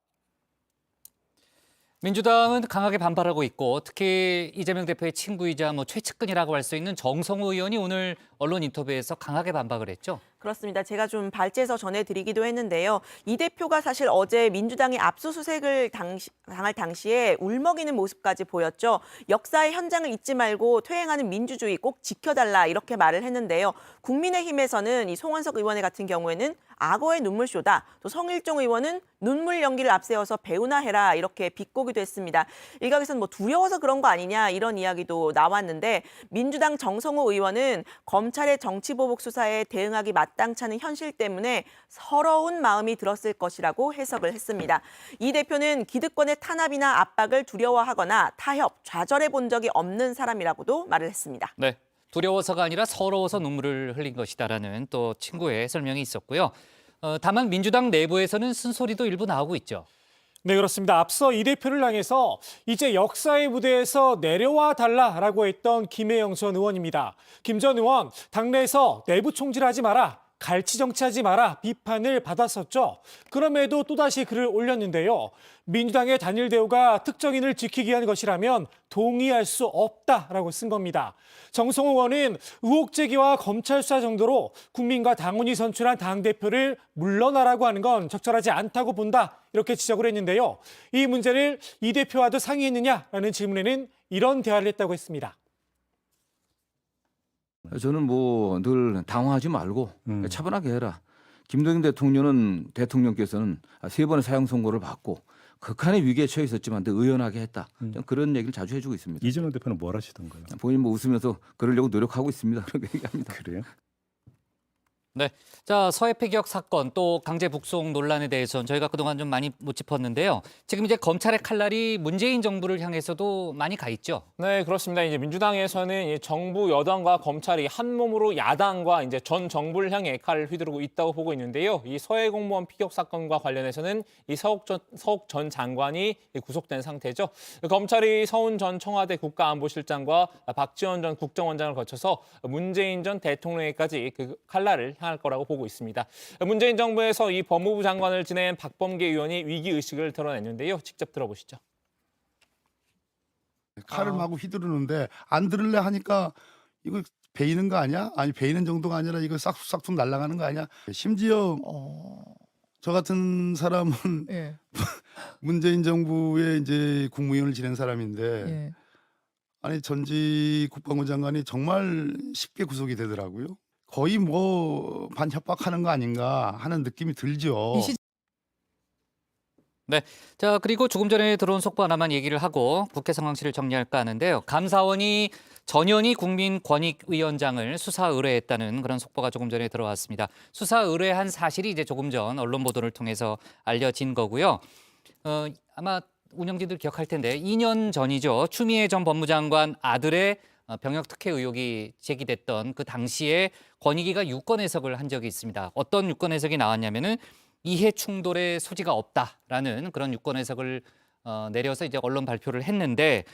민주당은 강하게 반발하고 있고 특히 이재명 대표의 친구이자 최측근이라고 할 수 있는 정성호 의원이 오늘 언론 인터뷰에서 강하게 반박을 했죠. 그렇습니다. 제가 좀 발제해서 전해드리기도 했는데요. 이 대표가 사실 어제 민주당이 압수수색을 당할 당시에 울먹이는 모습까지 보였죠. 역사의 현장을 잊지 말고 퇴행하는 민주주의 꼭 지켜달라 이렇게 말을 했는데요. 국민의힘에서는 이 송원석 의원 같은 경우에는 악어의 눈물쇼다. 또 성일종 의원은 눈물 연기를 앞세워서 배우나 해라 이렇게 비꼬기도 했습니다. 일각에서는 두려워서 그런 거 아니냐 이런 이야기도 나왔는데 민주당 정성호 의원은 검찰의 정치보복 수사에 대응하기 마땅치 않은 현실 때문에 서러운 마음이 들었을 것이라고 해석을 했습니다. 이 대표는 기득권의 탄압이나 압박을 두려워하거나 타협, 좌절해 본 적이 없는 사람이라고도 말을 했습니다. 네, 두려워서가 아니라 서러워서 눈물을 흘린 것이다라는 또 친구의 설명이 있었고요. 다만 민주당 내부에서는 쓴소리도 일부 나오고 있죠. 네, 그렇습니다. 앞서 이 대표를 향해서 이제 역사의 무대에서 내려와 달라라고 했던 김혜영 전 의원입니다. 김 전 의원, 당내에서 내부 총질하지 마라, 갈치 정치하지 마라 비판을 받았었죠. 그럼에도 또다시 글을 올렸는데요. 민주당의 단일 대우가 특정인을 지키기 위한 것이라면 동의할 수 없다라고 쓴 겁니다. 정성호 의원은 의혹 제기와 검찰 수사 정도로 국민과 당원이 선출한 당대표를 물러나라고 하는 건 적절하지 않다고 본다 이렇게 지적을 했는데요. 이 문제를 이 대표와도 상의했느냐라는 질문에는 이런 대화를 했다고 했습니다. 저는 늘 당황하지 말고 차분하게 해라. 김대중 대통령께서는 3번의 사형 선고를 받고 극한의 위기에 처해 있었지만 더 의연하게 했다. 그런 얘기를 자주 해주고 있습니다. 이재명 대표는 뭘 하시던가요? 본인 웃으면서 그러려고 노력하고 있습니다. 그렇게 얘기합니다. 그래요? 네, 자 서해 폐기역 사건 또 강제 북송 논란에 대해서는 저희가 그동안 좀 많이 못 짚었는데요. 지금 이제 검찰의 칼날이 문재인 정부를 향해서도 많이 가 있죠. 네, 그렇습니다. 이제 민주당에서는 정부 여당과 검찰이 한 몸으로 야당과 이제 전 정부를 향해 칼을 휘두르고 있다고 보고 있는데요. 이 서해 공무원 피격 사건과 관련해서는 이 서욱 전 장관이 구속된 상태죠. 검찰이 서훈 전 청와대 국가안보실장과 박지원 전 국정원장을 거쳐서 문재인 전 대통령에까지 그 칼날을 향할 거라고 보고 있습니다. 문재인 정부에서 이 법무부 장관을 지낸 박범계 의원이 위기의식을 드러냈는데요. 직접 들어보시죠. 칼을 마구 휘두르는데 안 들을래 하니까 이거 베이는 거 아니야? 아니 베이는 정도가 아니라 이거 싹둑 날아가는 거 아니야? 심지어 저 같은 사람은 문재인 정부의 이제 국무위원을 지낸 사람인데 아니 전직 국방부 장관이 정말 쉽게 구속이 되더라고요. 거의 반협박하는 거 아닌가 하는 느낌이 들죠. 네, 자 그리고 조금 전에 들어온 속보 하나만 얘기를 하고 국회 상황실을 정리할까 하는데요. 감사원이 전현희 국민권익위원장을 수사 의뢰했다는 그런 속보가 조금 전에 들어왔습니다. 수사 의뢰한 사실이 이제 조금 전 언론 보도를 통해서 알려진 거고요. 아마 운영진들 기억할 텐데 2년 전이죠. 추미애 전 법무장관 아들의 병역 특혜 의혹이 제기됐던 그 당시에 권익위가 유권 해석을 한 적이 있습니다. 어떤 유권 해석이 나왔냐면은 이해 충돌의 소지가 없다라는 그런 유권 해석을 내려서 이제 언론 발표를 했는데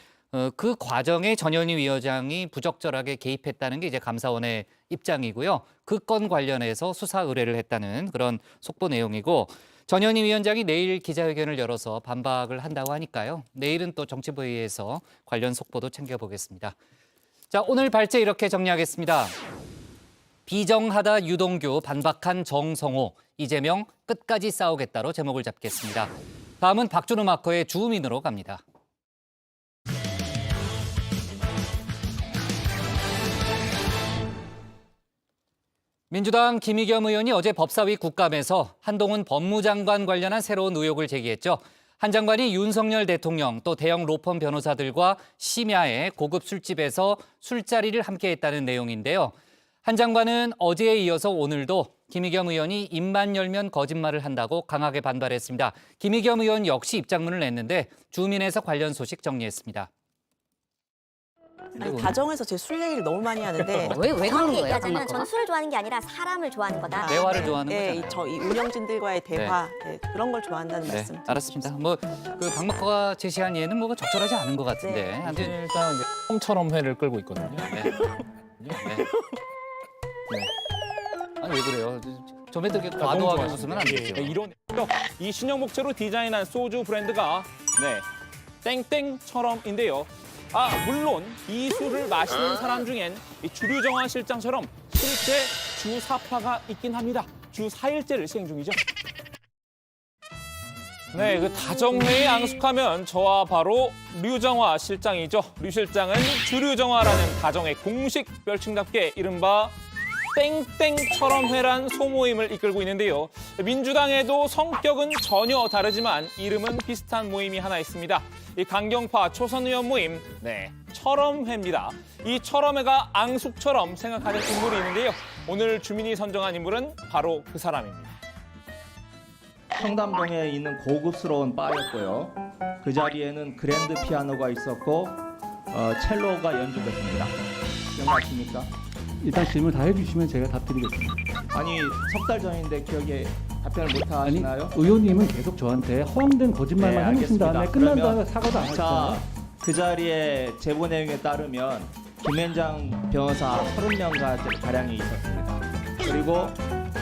그 과정에 전현희 위원장이 부적절하게 개입했다는 게 이제 감사원의 입장이고요. 그 건 관련해서 수사 의뢰를 했다는 그런 속보 내용이고 전현희 위원장이 내일 기자회견을 열어서 반박을 한다고 하니까요. 내일은 또 정치부회의에서 관련 속보도 챙겨보겠습니다. 자, 오늘 발제 이렇게 정리하겠습니다. 비정하다 유동규, 반박한 정성호, 이재명 끝까지 싸우겠다로 제목을 잡겠습니다. 다음은 박준우 마커의 주민으로 갑니다. 민주당 김의겸 의원이 어제 법사위 국감에서 한동훈 법무장관 관련한 새로운 의혹을 제기했죠. 한 장관이 윤석열 대통령 또 대형 로펌 변호사들과 심야에 고급 술집에서 술자리를 함께했다는 내용인데요. 한 장관은 어제에 이어서 오늘도 김의겸 의원이 입만 열면 거짓말을 한다고 강하게 반발했습니다. 김의겸 의원 역시 입장문을 냈는데 주민에서 관련 소식 정리했습니다. 아니, 다정해서 제 술 얘기를 너무 많이 하는데 왜 그런 거예요? 저는 술을 좋아하는 게 아니라 사람을 좋아하는 거다. 대화를 좋아하는 네, 거잖아요. 이 운영진들과의 대화 그런 걸 좋아한다는 말씀. 알았습니다. 뭐 그 박마커가 제시한 예는 뭐가 적절하지 않은 것 같은데. 아무튼 일단 이제 홈처럼 회를 끌고 있거든요. 아니 왜 그래요? 좀 애들 과도하게 웃으면 안 되죠. 이런 이 신형 목재로 디자인한 소주 브랜드가 땡땡처럼인데요. 물론 이 술을 마시는 사람 중엔 이 주류정화 실장처럼 실제 주 4파가 있긴 합니다. 주 4일째를 시행 중이죠. 네, 그 다정회에 앙숙하면 저와 바로 류정화 실장이죠. 류 실장은 주류정화라는 다정회 공식 별칭답게 이른바 땡땡처럼 회란 소모임을 이끌고 있는데요. 민주당에도 성격은 전혀 다르지만 이름은 비슷한 모임이 하나 있습니다. 이 강경파 초선 의원 모임, 처럼회입니다. 이 처럼회가 앙숙처럼 생각하는 인물이 있는데요. 오늘 주민이 선정한 인물은 바로 그 사람입니다. 청담동에 있는 고급스러운 바였고요. 그 자리에는 그랜드 피아노가 있었고 첼로가 연주됐습니다. 기억나십니까? 일단 질문 다 해주시면 제가 답드리겠습니다. 아니, 석 달 전인데 기억에 답변을 못 하시나요? 의원님은 계속 저한테 허황된 거짓말만 해놓으신 다음에 끝난 다음에 사과도 안 하셨잖아요. 그 자리에 제보 내용에 따르면 김현장 변호사 30명 가량이 있었습니다. 그리고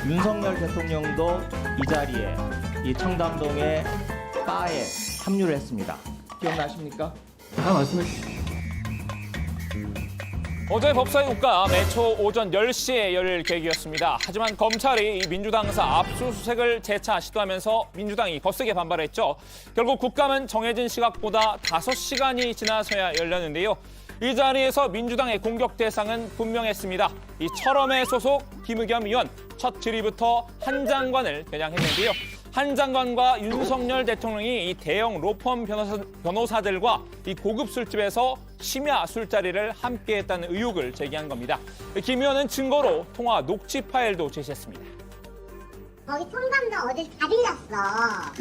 윤석열 대통령도 이 자리에 이 청담동의 바에 합류를 했습니다. 기억나십니까? 다 말씀해 주시죠. 어제 법사위 국감 매초 오전 10시에 열릴 계획이었습니다. 하지만 검찰이 민주당사 압수수색을 재차 시도하면서 민주당이 거세게 반발했죠. 결국 국감은 정해진 시각보다 5시간이 지나서야 열렸는데요. 이 자리에서 민주당의 공격 대상은 분명했습니다. 이 철험회 소속 김의겸 의원 첫 질의부터 한 장관을 겨냥했는데요. 한 장관과 윤석열 대통령이 이 대형 로펌 변호사들과 이 고급 술집에서 심야 술자리를 함께했다는 의혹을 제기한 겁니다. 김 의원은 증거로 통화 녹취 파일도 제시했습니다. 거기 청담동 어딜 다 들렸어.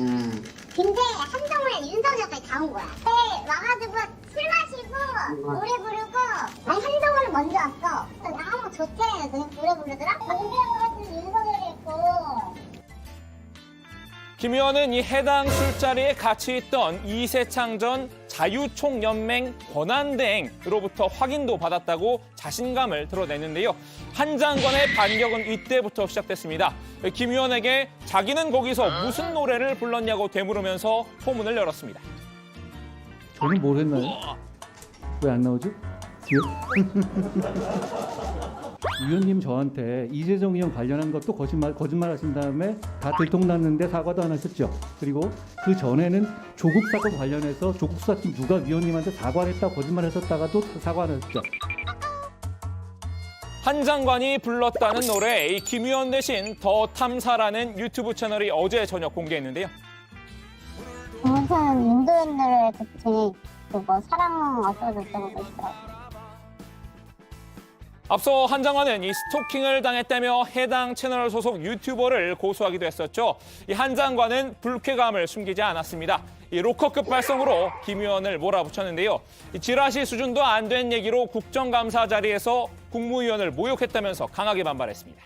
근데 한동훈 윤석열까지 다 온 거야. 와가지고 술 마시고 노래 부르고 아니 한동훈은 먼저 왔어. 나하고 좋대. 노래 부르더라. 강대호가 윤석열이 있고. 김 의원은 이 해당 술자리에 같이 있던 이세창 전 자유총연맹 권한대행으로부터 확인도 받았다고 자신감을 드러냈는데요. 한 장관의 반격은 이때부터 시작됐습니다. 김 의원에게 자기는 거기서 무슨 노래를 불렀냐고 되물으면서 포문을 열었습니다. 저는 뭘 했나요? 왜 안 나오지? 뒤에? 위원님 저한테 이재정 의원 관련한 것도 거짓말 하신 다음에 다 들통났는데 사과도 안 하셨죠. 그리고 그 전에는 조국 사건 관련해서 조국 수사팀 누가 위원님한테 사과를 했다고 거짓말했었다가도 사과 안 하셨죠. 한 장관이 불렀다는 노래, 이 김 의원 대신 더 탐사라는 유튜브 채널이 어제 저녁 공개했는데요. 우선 인도인들의 특징이 그거 사랑 어쩌고저쩌고 있더라고요. 앞서 한 장관은 이 스토킹을 당했다며 해당 채널 소속 유튜버를 고소하기도 했었죠. 이 한 장관은 불쾌감을 숨기지 않았습니다. 이 로커급 발성으로 김 의원을 몰아붙였는데요. 이 지라시 수준도 안 된 얘기로 국정감사 자리에서 국무위원을 모욕했다면서 강하게 반발했습니다.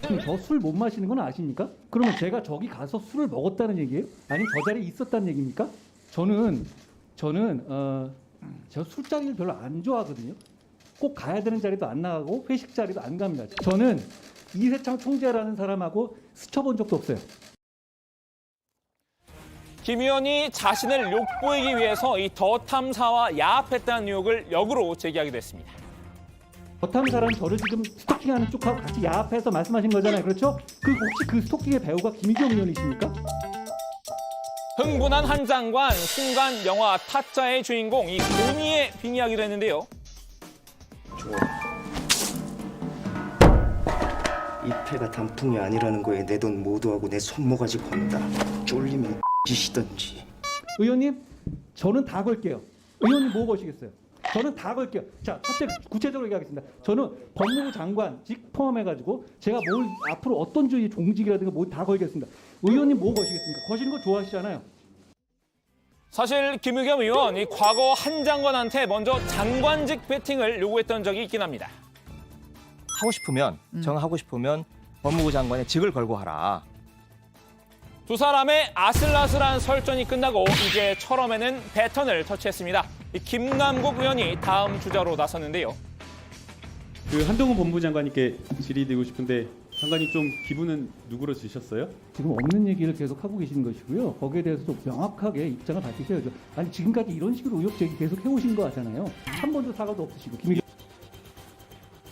저 술 못 마시는 건 아십니까? 그러면 제가 저기 가서 술을 먹었다는 얘기예요? 아니면 저 자리에 있었다는 얘기입니까? 저는 저 술자리를 별로 안 좋아하거든요. 꼭 가야 되는 자리도 안 나가고 회식 자리도 안 갑니다. 저는 이세창 총재라는 사람하고 스쳐본 적도 없어요. 김 의원이 자신을 욕보이기 위해서 이 더 탐사와 야합했다는 의혹을 역으로 제기하기도 했습니다. 더 탐사라는 저를 지금 스토킹하는 쪽하고 같이 야합해서 말씀하신 거잖아요. 그렇죠? 혹시 그 스토킹의 배우가 김의겸 의원이십니까? 흥분한 한 장관, 순간 영화 타짜의 주인공 이 고니에 빙의하기도 했는데요. 이 패가 단풍이 아니라는 거에 내 돈 모두하고 내 손모가지 건다. 쫄리면 짓이던지. 의원님, 저는 다 걸게요. 의원님 뭐 거시겠어요? 저는 다 걸게요. 자, 첫째 구체적으로 얘기하겠습니다. 저는 법무부 장관직 포함해가지고 제가 뭘 앞으로 어떤 주의 종직이라든가 뭐 다 걸겠습니다. 의원님 뭐 거시겠습니까? 거시는 거 좋아하시잖아요. 사실 김의겸 의원 이 과거 한 장관한테 먼저 장관직 배팅을 요구했던 적이 있긴 합니다. 하고 싶으면 정하고 싶으면 법무부 장관의 직을 걸고 하라. 두 사람의 아슬아슬한 설전이 끝나고 이제 철험에는 배턴을 터치했습니다. 이 김남국 의원이 다음 주자로 나섰는데요. 그 한동훈 법무부 장관님께 질의드리고 싶은데 장관님 좀 기분은 누구로 주셨어요? 지금 없는 얘기를 계속 하고 계시는 것이고요. 거기에 대해서도 명확하게 입장을 밝히셔야죠. 아니 지금까지 이런 식으로 의혹 제기 계속 해오신 거 같잖아요. 한 번도 사과도 없으시고.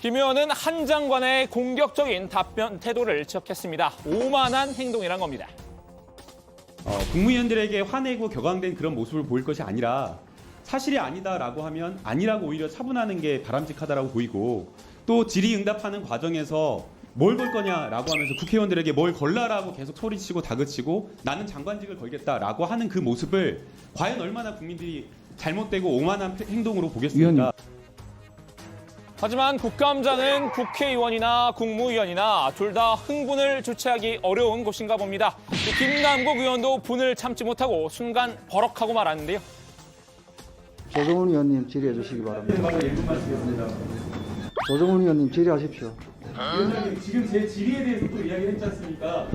김 의원은 한 장관의 공격적인 답변 태도를 지적했습니다. 오만한 행동이란 겁니다. 국무위원들에게 화내고 격앙된 그런 모습을 보일 것이 아니라 사실이 아니다라고 하면 아니라고 오히려 차분하는 게 바람직하다라고 보이고 또 질의응답하는 과정에서 뭘 걸 거냐라고 하면서 국회의원들에게 뭘 걸라라고 계속 소리치고 다그치고 나는 장관직을 걸겠다라고 하는 그 모습을 과연 얼마나 국민들이 잘못되고 오만한 행동으로 보겠습니까? 하지만 국감장은 국회의원이나 국무위원이나 둘 다 흥분을 주체하기 어려운 곳인가 봅니다. 김남국 의원도 분을 참지 못하고 순간 버럭하고 말았는데요. 조정훈 의원님 질의해 주시기 바랍니다. 조정훈 의원님 질의하십시오. 위원장님 지금 제 질의에 대해서 또 이야기를 했지 않습니까?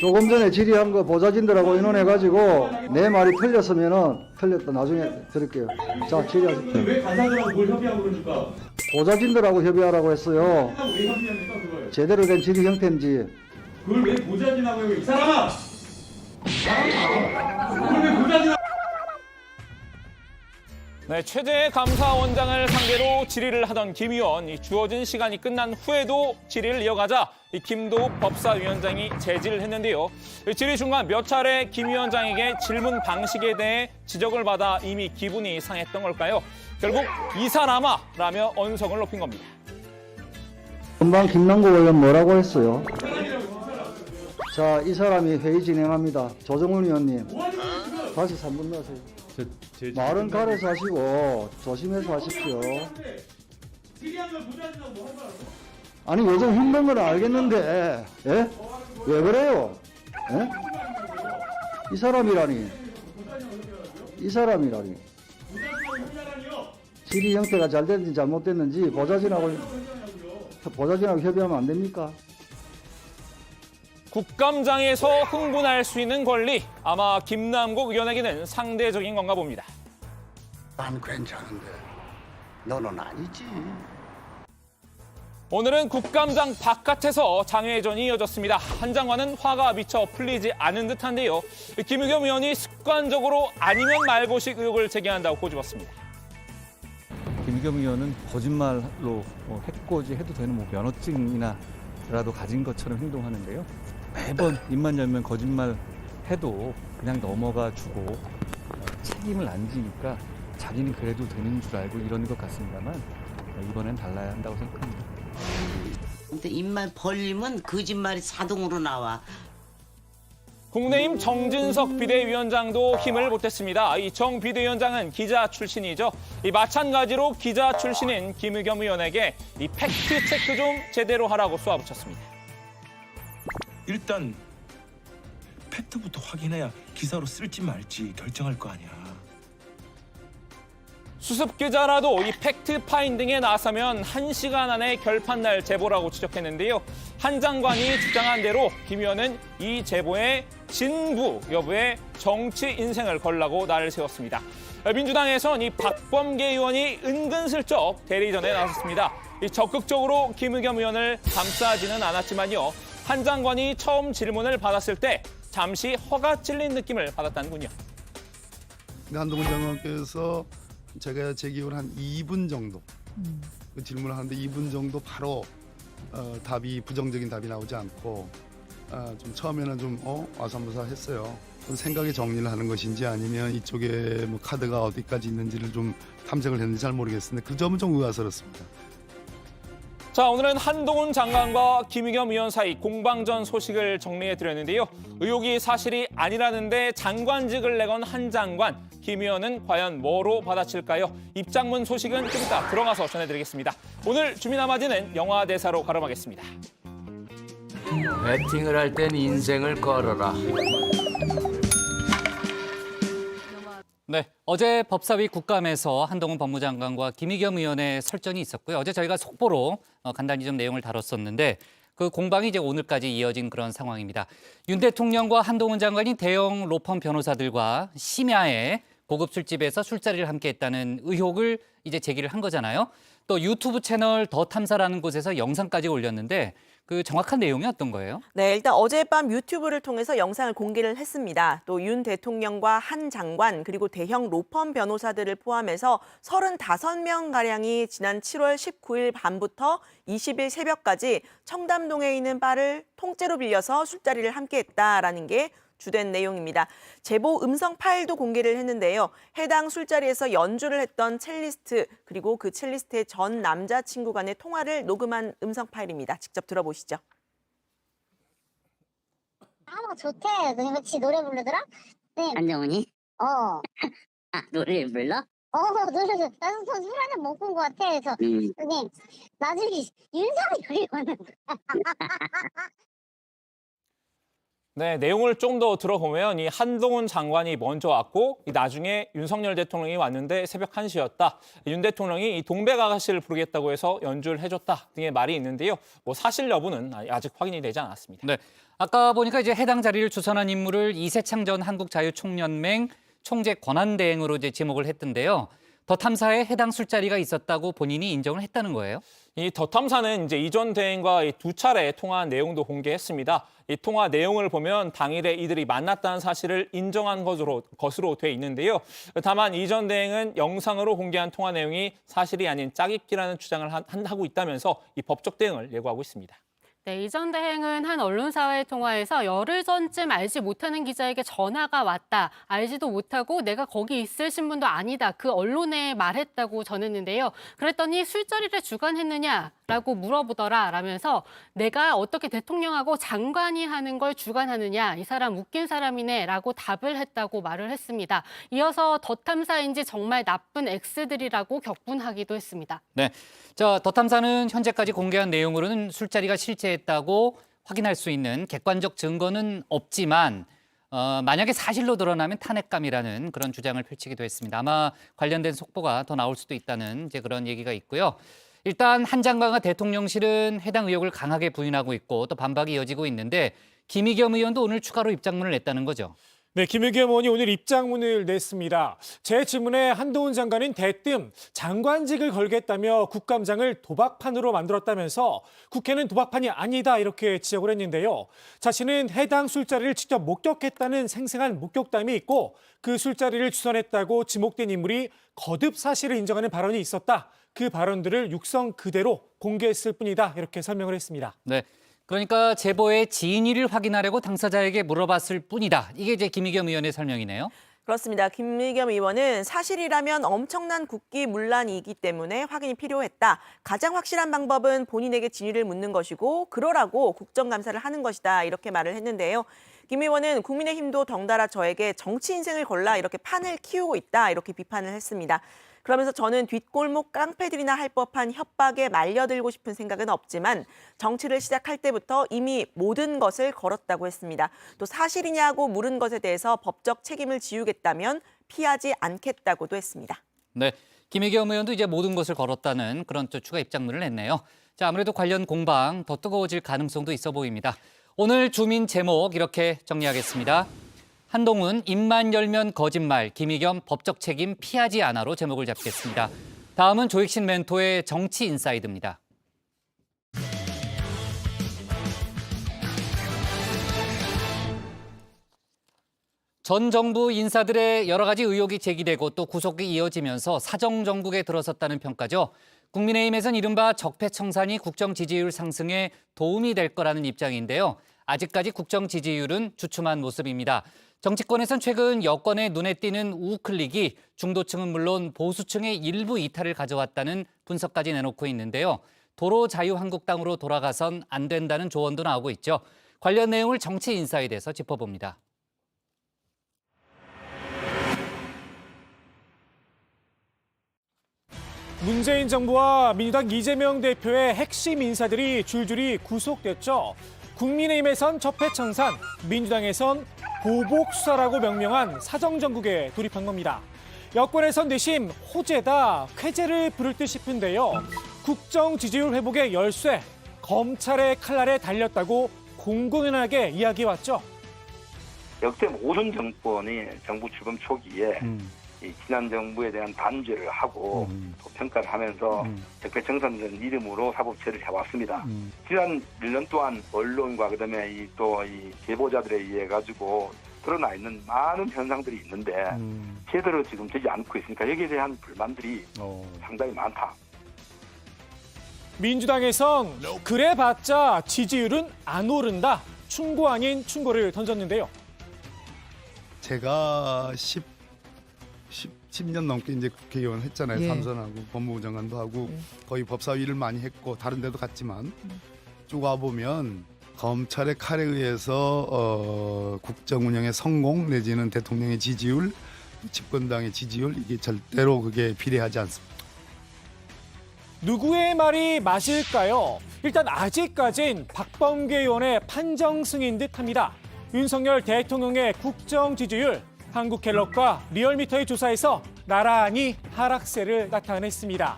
조금 전에 질의한 거 보좌진들하고 의논해가지고 내 말이 틀렸으면은 틀렸다 나중에 드릴게요. 자 질의하십시오. 왜 간사들하고 뭘 협의하고 그러니까? 보좌진들하고 협의하라고 했어요. 왜 협의합니까 그걸? 제대로 된 질의 형태인지. 그걸 왜 보좌진하고 해요? 이 사람아! 그걸 왜 보좌진하고 네, 최재 감사원장을 상대로 질의를 하던 김 의원, 주어진 시간이 끝난 후에도 질의를 이어가자 김도욱 법사위원장이 제지를 했는데요. 질의 중간 몇 차례 김 위원장에게 질문 방식에 대해 지적을 받아 이미 기분이 상했던 걸까요? 결국 이 사람아 라며 언성을 높인 겁니다. 금방 김남국 의원 뭐라고 했어요? 자, 이 사람이 회의 진행합니다. 조정훈 의원님 다시 3분 나세요. 말은 가려서 하시고 조심해서 하십시오. 아니 요즘 힘든 건 알겠는데 예? 왜 그래요? 예? 이 사람이라니 질의 형태가 잘 됐는지 잘못됐는지 보좌진하고 협의하면 안 됩니까? 국감장에서 흥분할 수 있는 권리, 아마 김남국 의원에게는 상대적인 건가 봅니다. 난 괜찮은데 너는 아니지. 오늘은 국감장 바깥에서 장외전이 이어졌습니다. 한 장관은 화가 미처 풀리지 않은 듯한데요. 김의겸 의원이 습관적으로 아니면 말고식 의혹을 제기한다고 꼬집었습니다. 김의겸 의원은 거짓말로 해코지 해도 되는 면허증이나라도 가진 것처럼 행동하는데요. 매번 입만 열면 거짓말 해도 그냥 넘어가 주고 책임을 안 지니까 자기는 그래도 되는 줄 알고 이러는 것 같습니다만 이번엔 달라야 한다고 생각합니다. 근데 입만 벌리면 거짓말이 자동으로 나와. 국내임 정진석 비대위원장도 힘을 보탰습니다. 이 정 비대위원장은 기자 출신이죠. 마찬가지로 기자 출신인 김의겸 의원에게 이 팩트 체크 좀 제대로 하라고 쏘아붙였습니다. 일단 팩트부터 확인해야 기사로 쓸지 말지 결정할 거 아니야. 수습 기자라도 이 팩트 파인딩에 나서면 1시간 안에 결판 날 제보라고 지적했는데요. 한 장관이 주장한 대로 김 의원은 이 제보의 진부 여부에 정치 인생을 걸라고 날을 세웠습니다. 민주당에선 이 박범계 의원이 은근슬쩍 대리전에 나섰습니다. 적극적으로 김의겸 의원을 감싸지는 않았지만요. 한 장관이 처음 질문을 받았을 때 잠시 허가 찔린 느낌을 받았다는군요. 한동훈 장관께서 제가 제 기억으로 한 2분 정도 그 질문을 하는데 2분 정도 바로 답이 부정적인 답이 나오지 않고 좀 처음에는 좀 아사무사했어요. 좀 생각의 정리를 하는 것인지 아니면 이쪽에 뭐 카드가 어디까지 있는지를 좀 탐색을 했는지 잘 모르겠는데 그 점은 좀 의아스럽습니다. 자, 오늘은 한동훈 장관과 김의겸 의원 사이 공방전 소식을 정리해드렸는데요. 의혹이 사실이 아니라는데 장관직을 내건 한 장관, 김 의원은 과연 뭐로 받아칠까요? 입장문 소식은 좀 이따 들어가서 전해드리겠습니다. 오늘 주민아마디는 영화 대사로 가름하겠습니다. 배팅을 할 땐 인생을 걸어라. 네, 어제 법사위 국감에서 한동훈 법무장관과 김의겸 의원의 설전이 있었고요. 어제 저희가 속보로 간단히 좀 내용을 다뤘었는데 그 공방이 이제 오늘까지 이어진 그런 상황입니다. 윤 대통령과 한동훈 장관이 대형 로펌 변호사들과 심야에 고급 술집에서 술자리를 함께 했다는 의혹을 이제 제기를 한 거잖아요. 또 유튜브 채널 더 탐사라는 곳에서 영상까지 올렸는데 그 정확한 내용이 어떤 거예요? 네, 일단 어젯밤 유튜브를 통해서 영상을 공개를 했습니다. 또 윤 대통령과 한 장관 그리고 대형 로펌 변호사들을 포함해서 35명가량이 지난 7월 19일 밤부터 20일 새벽까지 청담동에 있는 바를 통째로 빌려서 술자리를 함께했다라는 게 주된 내용입니다. 제보 음성 파일도 공개를 했는데요. 해당 술자리에서 연주를 했던 첼리스트 그리고 그 첼리스트의 전 남자친구 간의 통화를 녹음한 음성 파일입니다. 직접 들어보시죠. 좋대. 너네 같이 노래 부르더라? 네. 한정훈이? 아, 노래 불러? 노래 나도 술 한잔 먹고 온 것 같아. 그래서 네. 나중에 윤석열이 오는 거야. 네, 내용을 좀 더 들어보면 이 한동훈 장관이 먼저 왔고 나중에 윤석열 대통령이 왔는데 새벽 1시였다. 윤 대통령이 이 동백아가씨를 부르겠다고 해서 연주를 해줬다 등의 말이 있는데요. 뭐 사실 여부는 아직 확인이 되지 않았습니다. 네, 아까 보니까 이제 해당 자리를 주선한 인물을 이세창 전 한국자유총연맹 총재 권한대행으로 이제 지목을 했던데요. 더 탐사에 해당 술자리가 있었다고 본인이 인정을 했다는 거예요. 이 더 탐사는 이제 이전 대행과 두 차례 통화한 내용도 공개했습니다. 이 통화 내용을 보면 당일에 이들이 만났다는 사실을 인정한 것으로 돼 있는데요. 다만 이전 대행은 영상으로 공개한 통화 내용이 사실이 아닌 짜깁기라는 주장을 하고 있다면서 이 법적 대응을 예고하고 있습니다. 네, 이전 대행은 한 언론사와의 통화에서 열흘 전쯤 알지 못하는 기자에게 전화가 왔다. 알지도 못하고 내가 거기 있을 신분도 아니다. 그 언론에 말했다고 전했는데요. 그랬더니 술자리를 주관했느냐라고 물어보더라 라면서 내가 어떻게 대통령하고 장관이 하는 걸 주관하느냐. 이 사람 웃긴 사람이네 라고 답을 했다고 말을 했습니다. 이어서 더 탐사인지 정말 나쁜 X들이라고 격분하기도 했습니다. 네, 자, 더 탐사는 현재까지 공개한 내용으로는 술자리가 실제했다고 확인할 수 있는 객관적 증거는 없지만 만약에 사실로 드러나면 탄핵감이라는 그런 주장을 펼치기도 했습니다. 아마 관련된 속보가 더 나올 수도 있다는 이제 그런 얘기가 있고요. 일단 한 장관과 대통령실은 해당 의혹을 강하게 부인하고 있고 또 반박이 이어지고 있는데 김의겸 의원도 오늘 추가로 입장문을 냈다는 거죠. 네, 김의겸 의원이 오늘 입장문을 냈습니다. 제 질문에 한동훈 장관은 대뜸 장관직을 걸겠다며 국감장을 도박판으로 만들었다면서 국회는 도박판이 아니다 이렇게 지적을 했는데요. 자신은 해당 술자리를 직접 목격했다는 생생한 목격담이 있고 그 술자리를 주선했다고 지목된 인물이 거듭 사실을 인정하는 발언이 있었다. 그 발언들을 육성 그대로 공개했을 뿐이다 이렇게 설명을 했습니다. 네. 그러니까 제보의 진위를 확인하려고 당사자에게 물어봤을 뿐이다. 이게 이제 김의겸 의원의 설명이네요. 그렇습니다. 김의겸 의원은 사실이라면 엄청난 국기문란이기 때문에 확인이 필요했다. 가장 확실한 방법은 본인에게 진위를 묻는 것이고 그러라고 국정감사를 하는 것이다. 이렇게 말을 했는데요. 김 의원은 국민의힘도 덩달아 저에게 정치 인생을 걸라 이렇게 판을 키우고 있다. 이렇게 비판을 했습니다. 그러면서 저는 뒷골목 깡패들이나 할 법한 협박에 말려들고 싶은 생각은 없지만 정치를 시작할 때부터 이미 모든 것을 걸었다고 했습니다. 또 사실이냐고 물은 것에 대해서 법적 책임을 지우겠다면 피하지 않겠다고도 했습니다. 네, 김의겸 의원도 이제 모든 것을 걸었다는 그런 또 추가 입장문을 냈네요. 자, 아무래도 관련 공방 더 뜨거워질 가능성도 있어 보입니다. 오늘 주민 제목 이렇게 정리하겠습니다. 한동훈 입만 열면 거짓말, 김의겸 법적 책임 피하지 않아로 제목을 잡겠습니다. 다음은 조익신 멘토의 정치 인사이드입니다. 전 정부 인사들의 여러 가지 의혹이 제기되고 또 구속이 이어지면서 사정 정국에 들어섰다는 평가죠. 국민의힘에선 이른바 적폐청산이 국정 지지율 상승에 도움이 될 거라는 입장인데요. 아직까지 국정 지지율은 주춤한 모습입니다. 정치권에선 최근 여권의 눈에 띄는 우클릭이 중도층은 물론 보수층의 일부 이탈을 가져왔다는 분석까지 내놓고 있는데요. 도로 자유한국당으로 돌아가선 안 된다는 조언도 나오고 있죠. 관련 내용을 정치 인사이드에서 짚어봅니다. 문재인 정부와 민주당 이재명 대표의 핵심 인사들이 줄줄이 구속됐죠. 국민의힘에선 적폐청산, 민주당에선 보복수사라고 명명한 사정정국에 돌입한 겁니다. 여권에선 내심 호재다, 쾌재를 부를 듯 싶은데요. 국정 지지율 회복의 열쇠, 검찰의 칼날에 달렸다고 공공연하게 이야기해왔죠. 역대 모든 정권이 정부 출범 초기에 이 지난 정부에 대한 단죄를 하고 또 평가를 하면서 적폐청산이라는 이름으로 사법처리를 해왔습니다. 지난 1년 동안 언론과 그다음에 또 이 제보자들에 의해 가지고 드러나 있는 많은 현상들이 있는데 제대로 지금 되지 않고 있으니까 여기에 대한 불만들이 상당히 많다. 민주당에선 그래봤자 지지율은 안 오른다. 충고 아닌 충고를 던졌는데요. 제가 10년 넘게 이제 국회의원 했잖아요. 예. 삼선하고 법무부 장관도 하고 거의 법사위를 많이 했고 다른 데도 갔지만 쭉 와보면 검찰의 칼에 의해서 국정 운영의 성공 내지는 대통령의 지지율, 집권당의 지지율 이게 절대로 그게 비례하지 않습니다. 누구의 말이 맞을까요? 일단 아직까진 박범계 의원의 판정 승인 듯합니다. 윤석열 대통령의 국정 지지율 한국갤럽과 리얼미터의 조사에서 나란히 하락세를 나타냈습니다.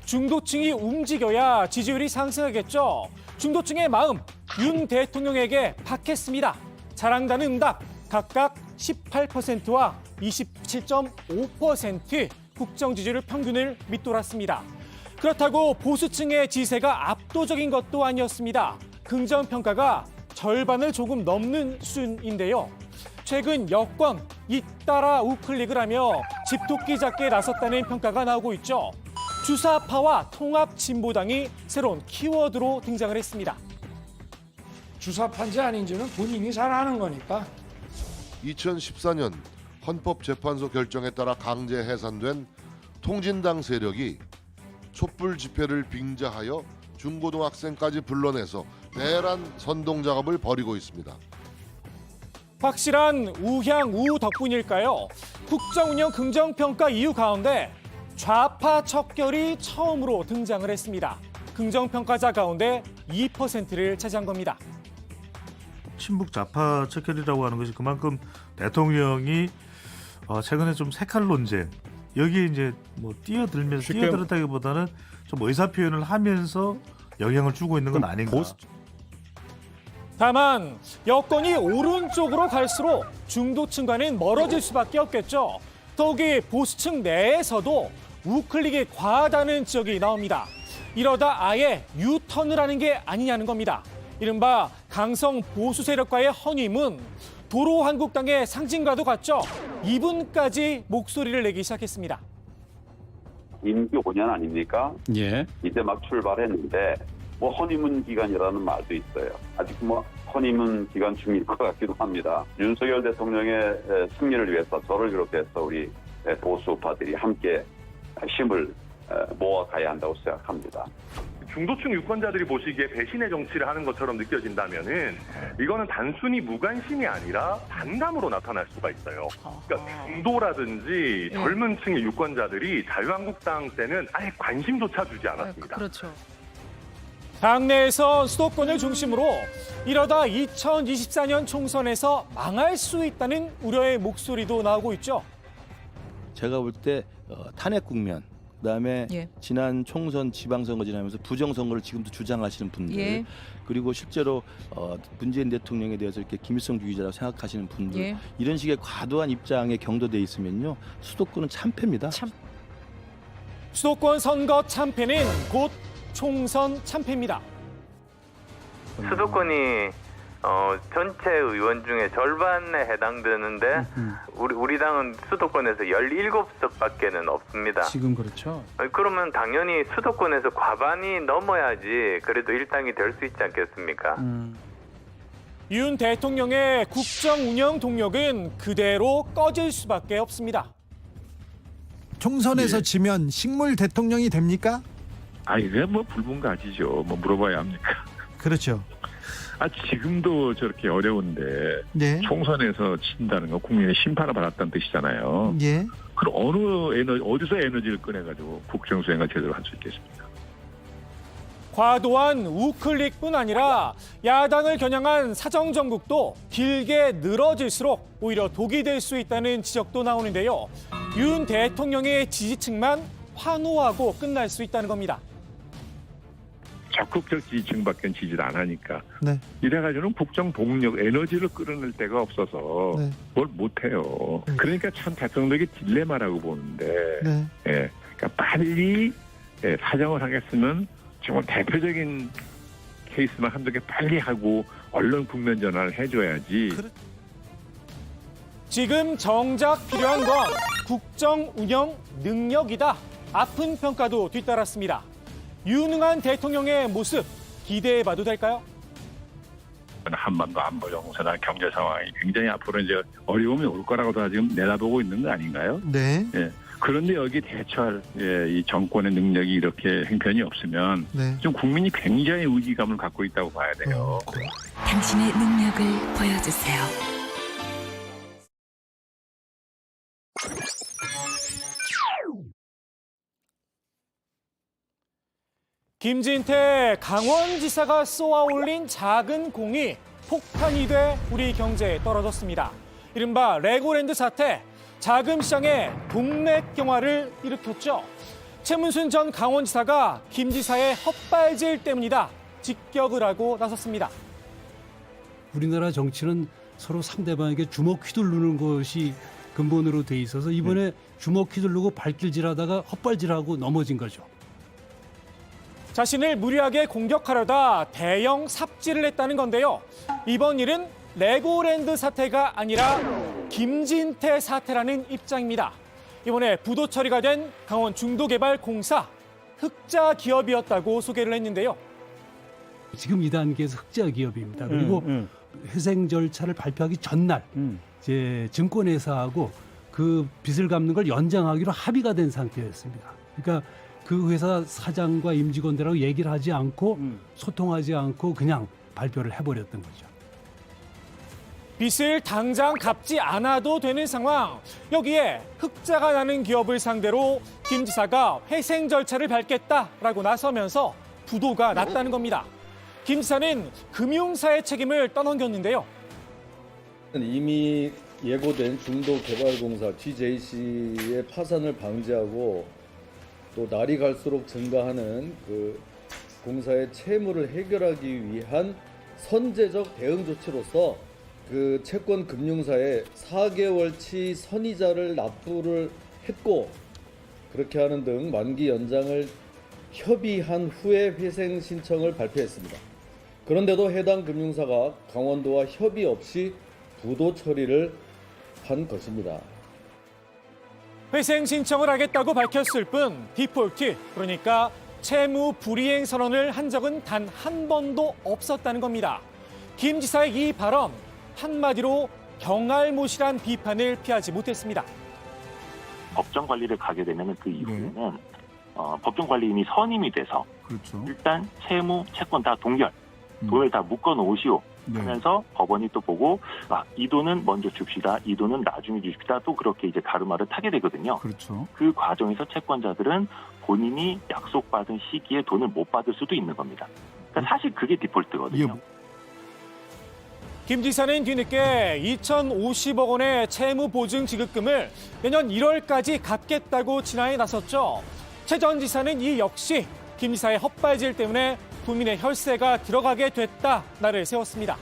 중도층이 움직여야 지지율이 상승하겠죠. 중도층의 마음 윤 대통령에게 받겠습니다. 잘한다는 응답 각각 18%와 27.5% 국정 지지율 평균을 밑돌았습니다. 그렇다고 보수층의 지세가 압도적인 것도 아니었습니다. 긍정평가가 절반을 조금 넘는 수준인데요. 최근 여권 잇따라 우클릭을 하며 집토끼 잡기에 나섰다는 평가가 나오고 있죠. 주사파와 통합진보당이 새로운 키워드로 등장을 했습니다. 주사파인지 아닌지는 본인이 잘 아는 거니까. 2014년 헌법재판소 결정에 따라 강제 해산된 통진당 세력이 촛불 집회를 빙자하여 중고등학생까지 불러내서 내란 선동 작업을 벌이고 있습니다. 확실한 우향우 덕분일까요? 국정 운영 긍정평가 이유 가운데 좌파 척결이 처음으로 등장을 했습니다. 긍정평가자 가운데 2%를 차지한 겁니다. 친북 좌파 척결이라고 하는 것이 그만큼 대통령이 최근에 좀 색깔 논쟁 여기에 이제 뭐 뛰어들었다기보다는 좀 의사 표현을 하면서 영향을 주고 있는 건 아닌가. 다만 여권이 오른쪽으로 갈수록 중도층과는 멀어질 수밖에 없겠죠. 더욱이 보수층 내에서도 우클릭이 과하다는 지적이 나옵니다. 이러다 아예 유턴을 하는 게 아니냐는 겁니다. 이른바 강성 보수 세력과의 허님은 도로 한국당의 상징과도 같죠. 이분까지 목소리를 내기 시작했습니다. 임기 5년 아닙니까? 예. 이제 막 출발했는데 뭐 허니문 기간이라는 말도 있어요. 아직 뭐 허니문 기간 중일 것 같기도 합니다. 윤석열 대통령의 승리를 위해서 저를 비롯해서 우리 보수파들이 함께 힘을 모아가야 한다고 생각합니다. 중도층 유권자들이 보시기에 배신의 정치를 하는 것처럼 느껴진다면은 이거는 단순히 무관심이 아니라 반감으로 나타날 수가 있어요. 그러니까 중도라든지 젊은 층의 유권자들이 자유한국당 때는 아예 관심조차 주지 않았습니다. 그렇죠. 당내에서 수도권을 중심으로 이러다 2024년 총선에서 망할 수 있다는 우려의 목소리도 나오고 있죠. 제가 볼 때 탄핵 국면 그다음에 예. 지난 총선 지방선거 지나면서 부정선거를 지금도 주장하시는 분들 예. 그리고 실제로 문재인 대통령에 대해서 이렇게 김일성주의자라고 생각하시는 분들 예. 이런 식의 과도한 입장에 경도돼 있으면요 수도권은 참패입니다. 수도권 선거 참패는 곧 총선 참패입니다. 수도권이 전체 의원 중에 절반에 해당되는데 우리 당은 수도권에서 17석밖에는 없습니다. 지금 그렇죠. 그러면 당연히 수도권에서 과반이 넘어야지 그래도 일당이 될 수 있지 않겠습니까? 윤 대통령의 국정 운영 동력은 그대로 꺼질 수밖에 없습니다. 총선에서 지면 식물 대통령이 됩니까? 이게 뭐 불문가지죠. 뭐 물어봐야 합니까? 그렇죠. 지금도 저렇게 어려운데 네. 총선에서 친다는 건 국민의 심판을 받았다는 뜻이잖아요. 예. 그럼 어디서 에너지를 꺼내가지고 국정 수행을 제대로 할 수 있겠습니까? 과도한 우클릭뿐 아니라 야당을 겨냥한 사정정국도 길게 늘어질수록 오히려 독이 될 수 있다는 지적도 나오는데요. 윤 대통령의 지지층만 환호하고 끝날 수 있다는 겁니다. 적극적 지지층밖에 지지를 안 하니까 네. 이래가지고는 국정 동력, 에너지를 끌어낼 데가 없어서 네. 뭘 못해요. 그러니까 참 대통령의 딜레마라고 보는데 네. 그러니까 빨리 사정을 하겠으면 정말 대표적인 케이스만 한두 개 빨리 하고 언론 국면 전환을 해줘야지. 지금 정작 필요한 건 국정 운영 능력이다. 아픈 평가도 뒤따랐습니다. 유능한 대통령의 모습 기대해봐도 될까요? 한반도 안보 정세나 경제 상황이 굉장히 앞으로 이제 어려움이 올 거라고 다 지금 내다보고 있는 거 아닌가요? 네. 그런데 여기 대처할 이 정권의 능력이 이렇게 행편이 없으면 네. 좀 국민이 굉장히 위기감을 갖고 있다고 봐야 돼요. 당신의 능력을 보여주세요. 김진태 강원지사가 쏘아올린 작은 공이 폭탄이 돼 우리 경제에 떨어졌습니다. 이른바 레고랜드 사태, 자금시장에 동맥경화를 일으켰죠. 최문순 전 강원지사가 김 지사의 헛발질 때문이다. 직격을 하고 나섰습니다. 우리나라 정치는 서로 상대방에게 주먹 휘두르는 것이 근본으로 돼 있어서 이번에 주먹 휘두르고 발길질하다가 헛발질하고 넘어진 거죠. 자신을 무리하게 공격하려다 대형 삽질을 했다는 건데요. 이번 일은 레고랜드 사태가 아니라 김진태 사태라는 입장입니다. 이번에 부도 처리가 된 강원 중도개발공사 흑자 기업이었다고 소개를 했는데요. 지금 2단계에서 흑자 기업입니다. 그리고 회생 절차를 발표하기 전날 이제 증권회사하고 그 빚을 갚는 걸 연장하기로 합의가 된 상태였습니다. 그러니까 그 회사 사장과 임직원들하고 얘기를 하지 않고 소통하지 않고 그냥 발표를 해버렸던 거죠. 빚을 당장 갚지 않아도 되는 상황. 여기에 흑자가 나는 기업을 상대로 김 지사가 회생 절차를 밟겠다라고 나서면서 부도가 났다는 겁니다. 김 지사는 금융사의 책임을 떠넘겼는데요. 이미 예고된 중도개발공사 GJC의 파산을 방지하고 또 날이 갈수록 증가하는 그 공사의 채무를 해결하기 위한 선제적 대응 조치로서 그 채권 금융사에 4개월치 선이자를 납부를 했고 그렇게 하는 등 만기 연장을 협의한 후에 회생 신청을 발표했습니다. 그런데도 해당 금융사가 강원도와 협의 없이 부도 처리를 한 것입니다. 회생 신청을 하겠다고 밝혔을 뿐 디폴트, 그러니까 채무 불이행 선언을 한 적은 단 한 번도 없었다는 겁니다. 김 지사의 이 발언 한마디로 경알못이란 비판을 피하지 못했습니다. 법정 관리를 가게 되면 그 이후에는 법정 관리인이 선임이 돼서 일단 채무, 채권 다 동결, 돈을 다 묶어 놓으시오 하면서 법원이 또 보고 이 돈은 먼저 줍시다, 이 돈은 나중에 줍시다, 또 그렇게 이제 가르마를 타게 되거든요. 그 과정에서 채권자들은 본인이 약속받은 시기에 돈을 못 받을 수도 있는 겁니다. 그러니까 사실 그게 디폴트거든요. 김 지사는 뒤늦게 2,050억 원의 채무 보증 지급금을 내년 1월까지 갚겠다고 진화에 나섰죠. 최 전 지사는 이 역시 김 지사의 헛발질 때문에 국민의 혈세가 들어가게 됐다 날을 세웠습니다.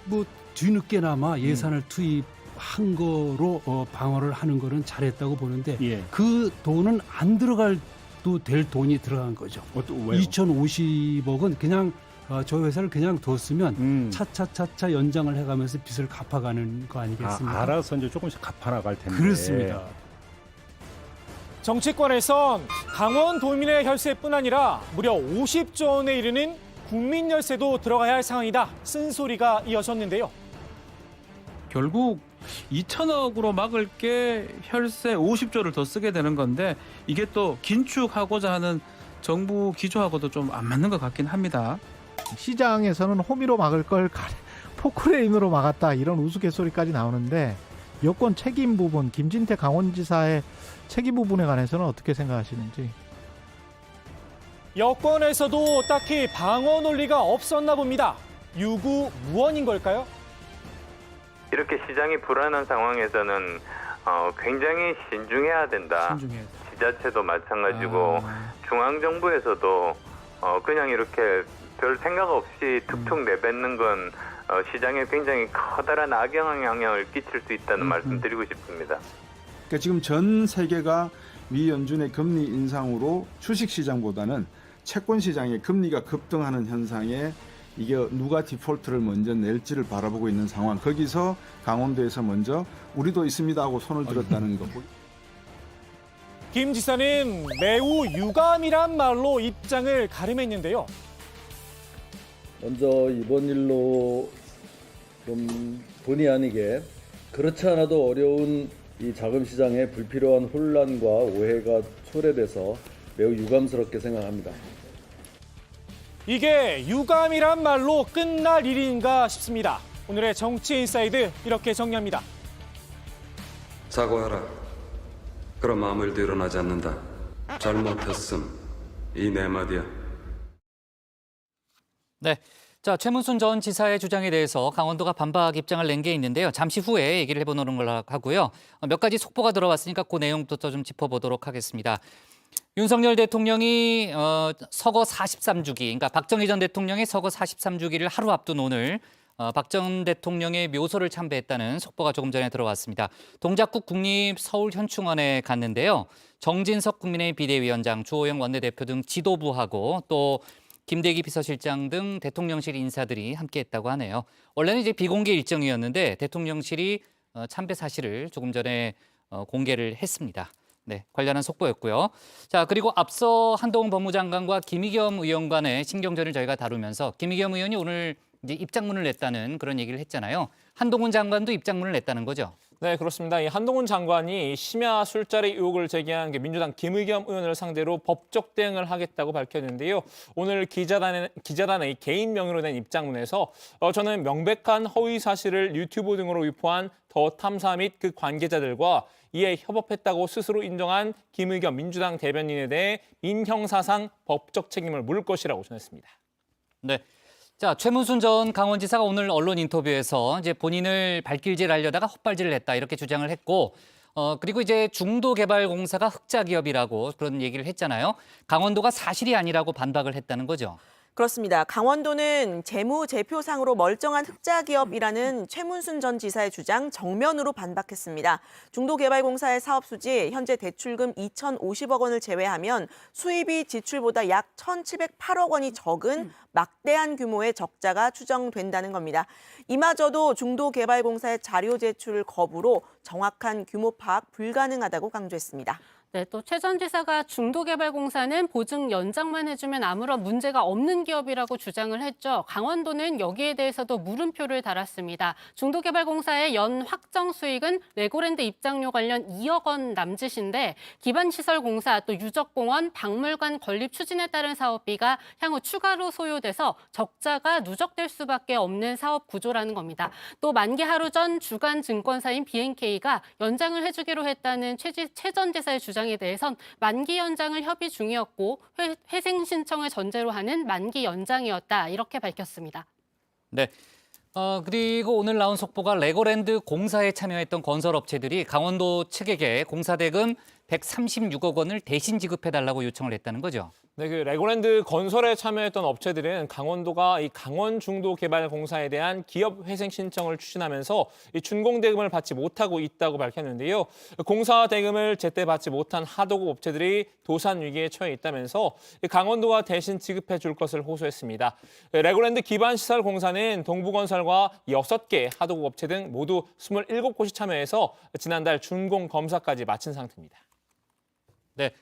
뭐 뒤늦게나마 예산을 투입한 거로 방어를 하는 거는 잘했다고 보는데 그 돈은 안 들어갈도 될 돈이 들어간 거죠. 왜요? 2,050억은 그냥 저 회사를 그냥 뒀으면 차차차차 연장을 해가면서 빚을 갚아가는 거 아니겠습니까? 알아서 이제 조금씩 갚아나갈 텐데. 그렇습니다. 정치권에선 강원도민의 혈세뿐 아니라 무려 50조 원에 이르는 국민 열세도 들어가야 할 상황이다. 쓴소리가 이어졌는데요. 결국 2천억으로 막을 게 혈세 50조를 더 쓰게 되는 건데 이게 또 긴축하고자 하는 정부 기조하고도 좀 안 맞는 것 같긴 합니다. 시장에서는 호미로 막을 걸 포크레인으로 막았다 이런 우스갯소리까지 나오는데 여권 책임 부분, 김진태 강원지사의 책임 부분에 관해서는 어떻게 생각하시는지. 여권에서도 딱히 방어 논리가 없었나 봅니다. 유구무원인 걸까요? 이렇게 시장이 불안한 상황에서는 굉장히 신중해야 된다. 지자체도 마찬가지고 중앙정부에서도 그냥 이렇게 별 생각 없이 툭툭 내뱉는 건 시장에 굉장히 커다란 악영향을 끼칠 수 있다는 말씀 드리고 싶습니다. 그러니까 지금 전 세계가 미 연준의 금리 인상으로 주식시장보다는 채권시장의 금리가 급등하는 현상에 이게 누가 디폴트를 먼저 낼지를 바라보고 있는 상황. 거기서 강원도에서 먼저 우리도 있습니다 하고 손을 들었다는 거. 김 지사는 매우 유감이란 말로 입장을 가름했는데요. 먼저 이번 일로 좀 본의 아니게 그렇지 않아도 어려운 이 자금 시장에 불필요한 혼란과 오해가 초래돼서 매우 유감스럽게 생각합니다. 이게 유감이란 말로 끝날 일인가 싶습니다. 오늘의 정치 인사이드 이렇게 정리합니다. 사과하라. 그럼 아무 일도 일어나지 않는다. 잘못했음. 이 네 마디야. 네. 자, 최문순 전 지사의 주장에 대해서 강원도가 반박 입장을 낸 게 있는데요. 잠시 후에 얘기를 해보는 걸로 하고요. 몇 가지 속보가 들어왔으니까 그 내용부터 좀 짚어보도록 하겠습니다. 윤석열 대통령이 서거 43주기, 그러니까 박정희 전 대통령의 서거 43주기를 하루 앞둔 오늘 박 전 대통령의 묘소를 참배했다는 속보가 조금 전에 들어왔습니다. 동작구 국립서울현충원에 갔는데요. 정진석 국민의힘 비대위원장, 주호영 원내대표 등 지도부하고 또 김대기 비서실장 등 대통령실 인사들이 함께했다고 하네요. 원래는 이제 비공개 일정이었는데 대통령실이 참배 사실을 조금 전에 공개를 했습니다. 네, 관련한 속보였고요. 자, 그리고 앞서 한동훈 법무장관과 김의겸 의원 간의 신경전을 저희가 다루면서 김의겸 의원이 오늘 이제 입장문을 냈다는 그런 얘기를 했잖아요. 한동훈 장관도 입장문을 냈다는 거죠. 네, 그렇습니다. 이 한동훈 장관이 심야 술자리 의혹을 제기한 민주당 김의겸 의원을 상대로 법적 대응을 하겠다고 밝혔는데요. 오늘 기자단의 개인 명의로 낸 입장문에서 저는 명백한 허위 사실을 유튜브 등으로 유포한 더 탐사 및 그 관계자들과 이에 협업했다고 스스로 인정한 김의겸 민주당 대변인에 대해 민형사상 법적 책임을 물을 것이라고 전했습니다. 네. 자, 최문순 전 강원지사가 오늘 언론 인터뷰에서 이제 본인을 발길질하려다가 헛발질을 했다 이렇게 주장을 했고, 그리고 이제 중도개발공사가 흑자 기업이라고 그런 얘기를 했잖아요. 강원도가 사실이 아니라고 반박을 했다는 거죠. 그렇습니다. 강원도는 재무제표상으로 멀쩡한 흑자기업이라는 최문순 전 지사의 주장 정면으로 반박했습니다. 중도개발공사의 사업 수지 현재 대출금 2,050억 원을 제외하면 수입이 지출보다 약 1,708억 원이 적은 막대한 규모의 적자가 추정된다는 겁니다. 이마저도 중도개발공사의 자료 제출 거부로 정확한 규모 파악 불가능하다고 강조했습니다. 네, 또 최 전 지사가 중도개발공사는 보증 연장만 해주면 아무런 문제가 없는 기업이라고 주장을 했죠. 강원도는 여기에 대해서도 물음표를 달았습니다. 중도개발공사의 연 확정 수익은 레고랜드 입장료 관련 2억 원 남짓인데 기반시설공사, 또 유적공원, 박물관 건립 추진에 따른 사업비가 향후 추가로 소요돼서 적자가 누적될 수밖에 없는 사업 구조라는 겁니다. 또 만기 하루 전 주간 증권사인 BNK가 연장을 해주기로 했다는 최 전 지사의 주장 에 대해선 만기 연장을 협의 중이었고 회생 신청을 전제로 하는 만기 연장이었다 이렇게 밝혔습니다. 네. 그리고 오늘 나온 속보가 레고랜드 공사에 참여했던 건설업체들이 강원도 측에게 공사 대금 136억 원을 대신 지급해달라고 요청을 했다는 거죠. 네, 그 레고랜드 건설에 참여했던 업체들은 강원도가 이 강원중도개발공사에 대한 기업 회생 신청을 추진하면서 이 준공 대금을 받지 못하고 있다고 밝혔는데요. 공사 대금을 제때 받지 못한 하도급 업체들이 도산 위기에 처해 있다면서 강원도가 대신 지급해 줄 것을 호소했습니다. 레고랜드 기반시설 공사는 동부건설과 6개 하도급 업체 등 모두 27곳이 참여해서 지난달 준공 검사까지 마친 상태입니다. 네.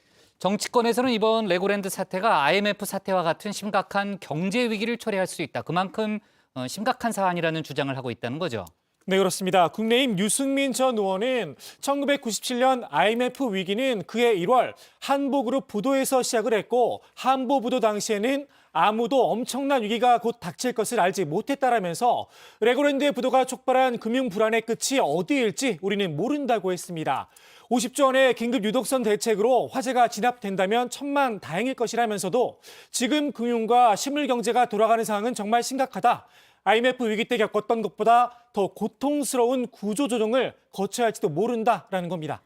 정치권에서는 이번 레고랜드 사태가 IMF 사태와 같은 심각한 경제 위기를 초래할 수 있다. 그만큼 심각한 사안이라는 주장을 하고 있다는 거죠. 네, 그렇습니다. 국내임 유승민 전 의원은 1997년 IMF 위기는 그해 1월 한보그룹 부도에서 시작을 했고 한보 부도 당시에는 아무도 엄청난 위기가 곧 닥칠 것을 알지 못했다라면서 레고랜드의 부도가 촉발한 금융 불안의 끝이 어디일지 우리는 모른다고 했습니다. 50조 원의 긴급 유독선 대책으로 화재가 진압된다면 천만다행일 것이라면서도 지금 금융과 실물 경제가 돌아가는 상황은 정말 심각하다. IMF 위기 때 겪었던 것보다 더 고통스러운 구조조정을 거쳐야 할지도 모른다라는 겁니다.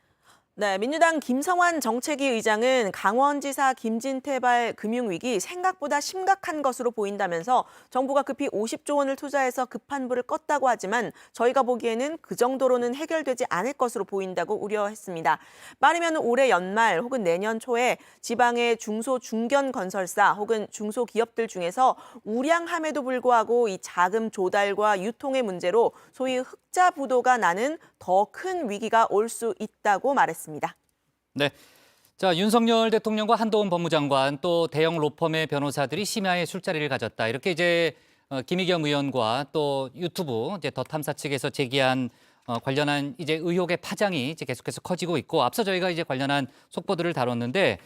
네, 민주당 김성환 정책위 의장은 강원지사 김진태발 금융위기 생각보다 심각한 것으로 보인다면서 정부가 급히 50조 원을 투자해서 급한 불을 껐다고 하지만 저희가 보기에는 그 정도로는 해결되지 않을 것으로 보인다고 우려했습니다. 빠르면 올해 연말 혹은 내년 초에 지방의 중소 중견 건설사 혹은 중소기업들 중에서 우량함에도 불구하고 이 자금 조달과 유통의 문제로 소위 흑자 부도가 나는 더 큰 위기가 올 수 있다고 말했습니다. 네. 자, 윤석열 대통령과 한동훈 법무장관 또 대형 로펌의 변호사들이 심야에 술자리를 가졌다. 이렇게 이제 김의겸 의원과 또 유튜브 이제 더 탐사 측에서 제기한 관련한 이제 의혹의 파장이 이제 계속해서 커지고 있고 앞서 저희가 이제 관련한 속보들을 다뤘는데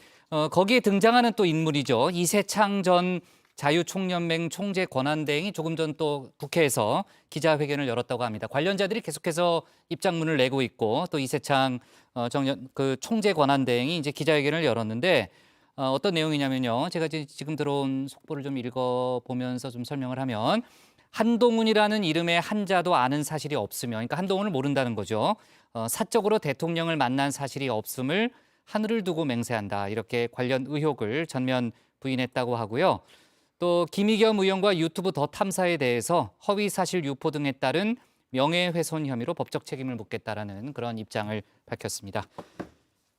거기에 등장하는 또 인물이죠. 이세창 전 자유총연맹 총재 권한대행이 조금 전 또 국회에서 기자회견을 열었다고 합니다. 관련자들이 계속해서 입장문을 내고 있고 또 이세창 그 총재 권한대행이 이제 기자회견을 열었는데 어떤 내용이냐면요. 제가 지금 들어온 속보를 좀 읽어보면서 좀 설명을 하면 한동훈이라는 이름의 한자도 아는 사실이 없으며 그러니까 한동훈을 모른다는 거죠. 사적으로 대통령을 만난 사실이 없음을 하늘을 두고 맹세한다. 이렇게 관련 의혹을 전면 부인했다고 하고요. 또 김의겸 의원과 유튜브 더 탐사에 대해서 허위 사실 유포 등에 따른 명예훼손 혐의로 법적 책임을 묻겠다라는 그런 입장을 밝혔습니다.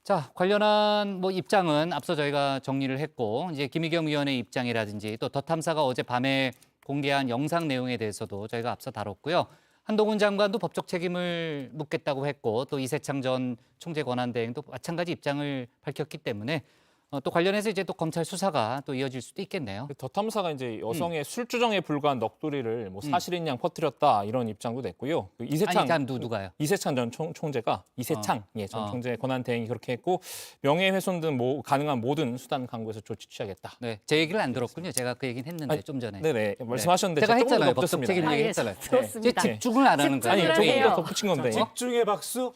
자, 관련한 입장은 앞서 저희가 정리를 했고 이제 김의겸 의원의 입장이라든지 또 더 탐사가 어제 밤에 공개한 영상 내용에 대해서도 저희가 앞서 다뤘고요. 한동훈 장관도 법적 책임을 묻겠다고 했고 또 이세창 전 총재 권한대행도 마찬가지 입장을 밝혔기 때문에 또 관련해서 이제 또 검찰 수사가 또 이어질 수도 있겠네요. 더 탐사가 이제 여성의 술주정에 불과한 넋두리를 사실인 양 퍼뜨렸다 이런 입장도 냈고요. 그 이세창 아니, 누가요? 이세창 전 총재가 이세창 전 총재 권한대행이 그렇게 했고 명예훼손 등 가능한 모든 수단 강구해서 조치 취하겠다. 네, 제 얘기를 안 들었군요. 제가 그 얘기는 했는데 좀 전에. 네네 말씀하셨는데 제가 했잖아요. 법적 덮었습니다. 책임 얘기 했잖아요. 그렇습니다. 집중을 안 하는 거예요. 아니 조금 더 덧붙인 건데. 집중의 박수.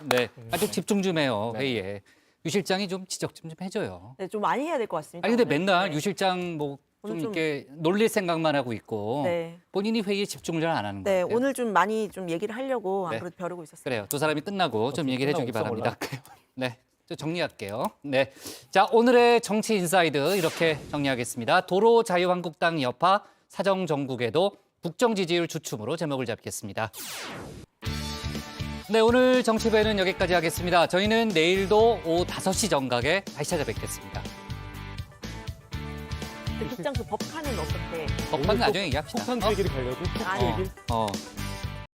네, 아주 집중 좀 해요 회의에. 유 실장이 좀 지적 좀 해줘요. 네, 좀 많이 해야 될 것 같습니다. 아니 근데 오늘. 맨날 네. 유 실장 좀 오늘 이렇게 놀릴 생각만 하고 있고 네. 본인이 회의에 집중을 잘 안 하는 네, 거예요. 오늘 좀 많이 좀 얘기를 하려고 네. 안 그래도 벼르고 있었어요. 그래요. 두 사람이 끝나고 좀 얘기를 해주기 끝나고 바랍니다. 네, 저 정리할게요. 네, 자 오늘의 정치 인사이드 이렇게 정리하겠습니다. 도로 자유한국당 여파 사정 정국에도 국정 지지율 주춤으로 제목을 잡겠습니다. 네, 오늘 정치부에는 여기까지 하겠습니다. 저희는 내일도 오후 5시 정각에 다시 찾아뵙겠습니다. 국장 그 법카는 어떻게? 법관 나중에 얘기합시다. 폭탄 얘기를 가려고? 아니. 어.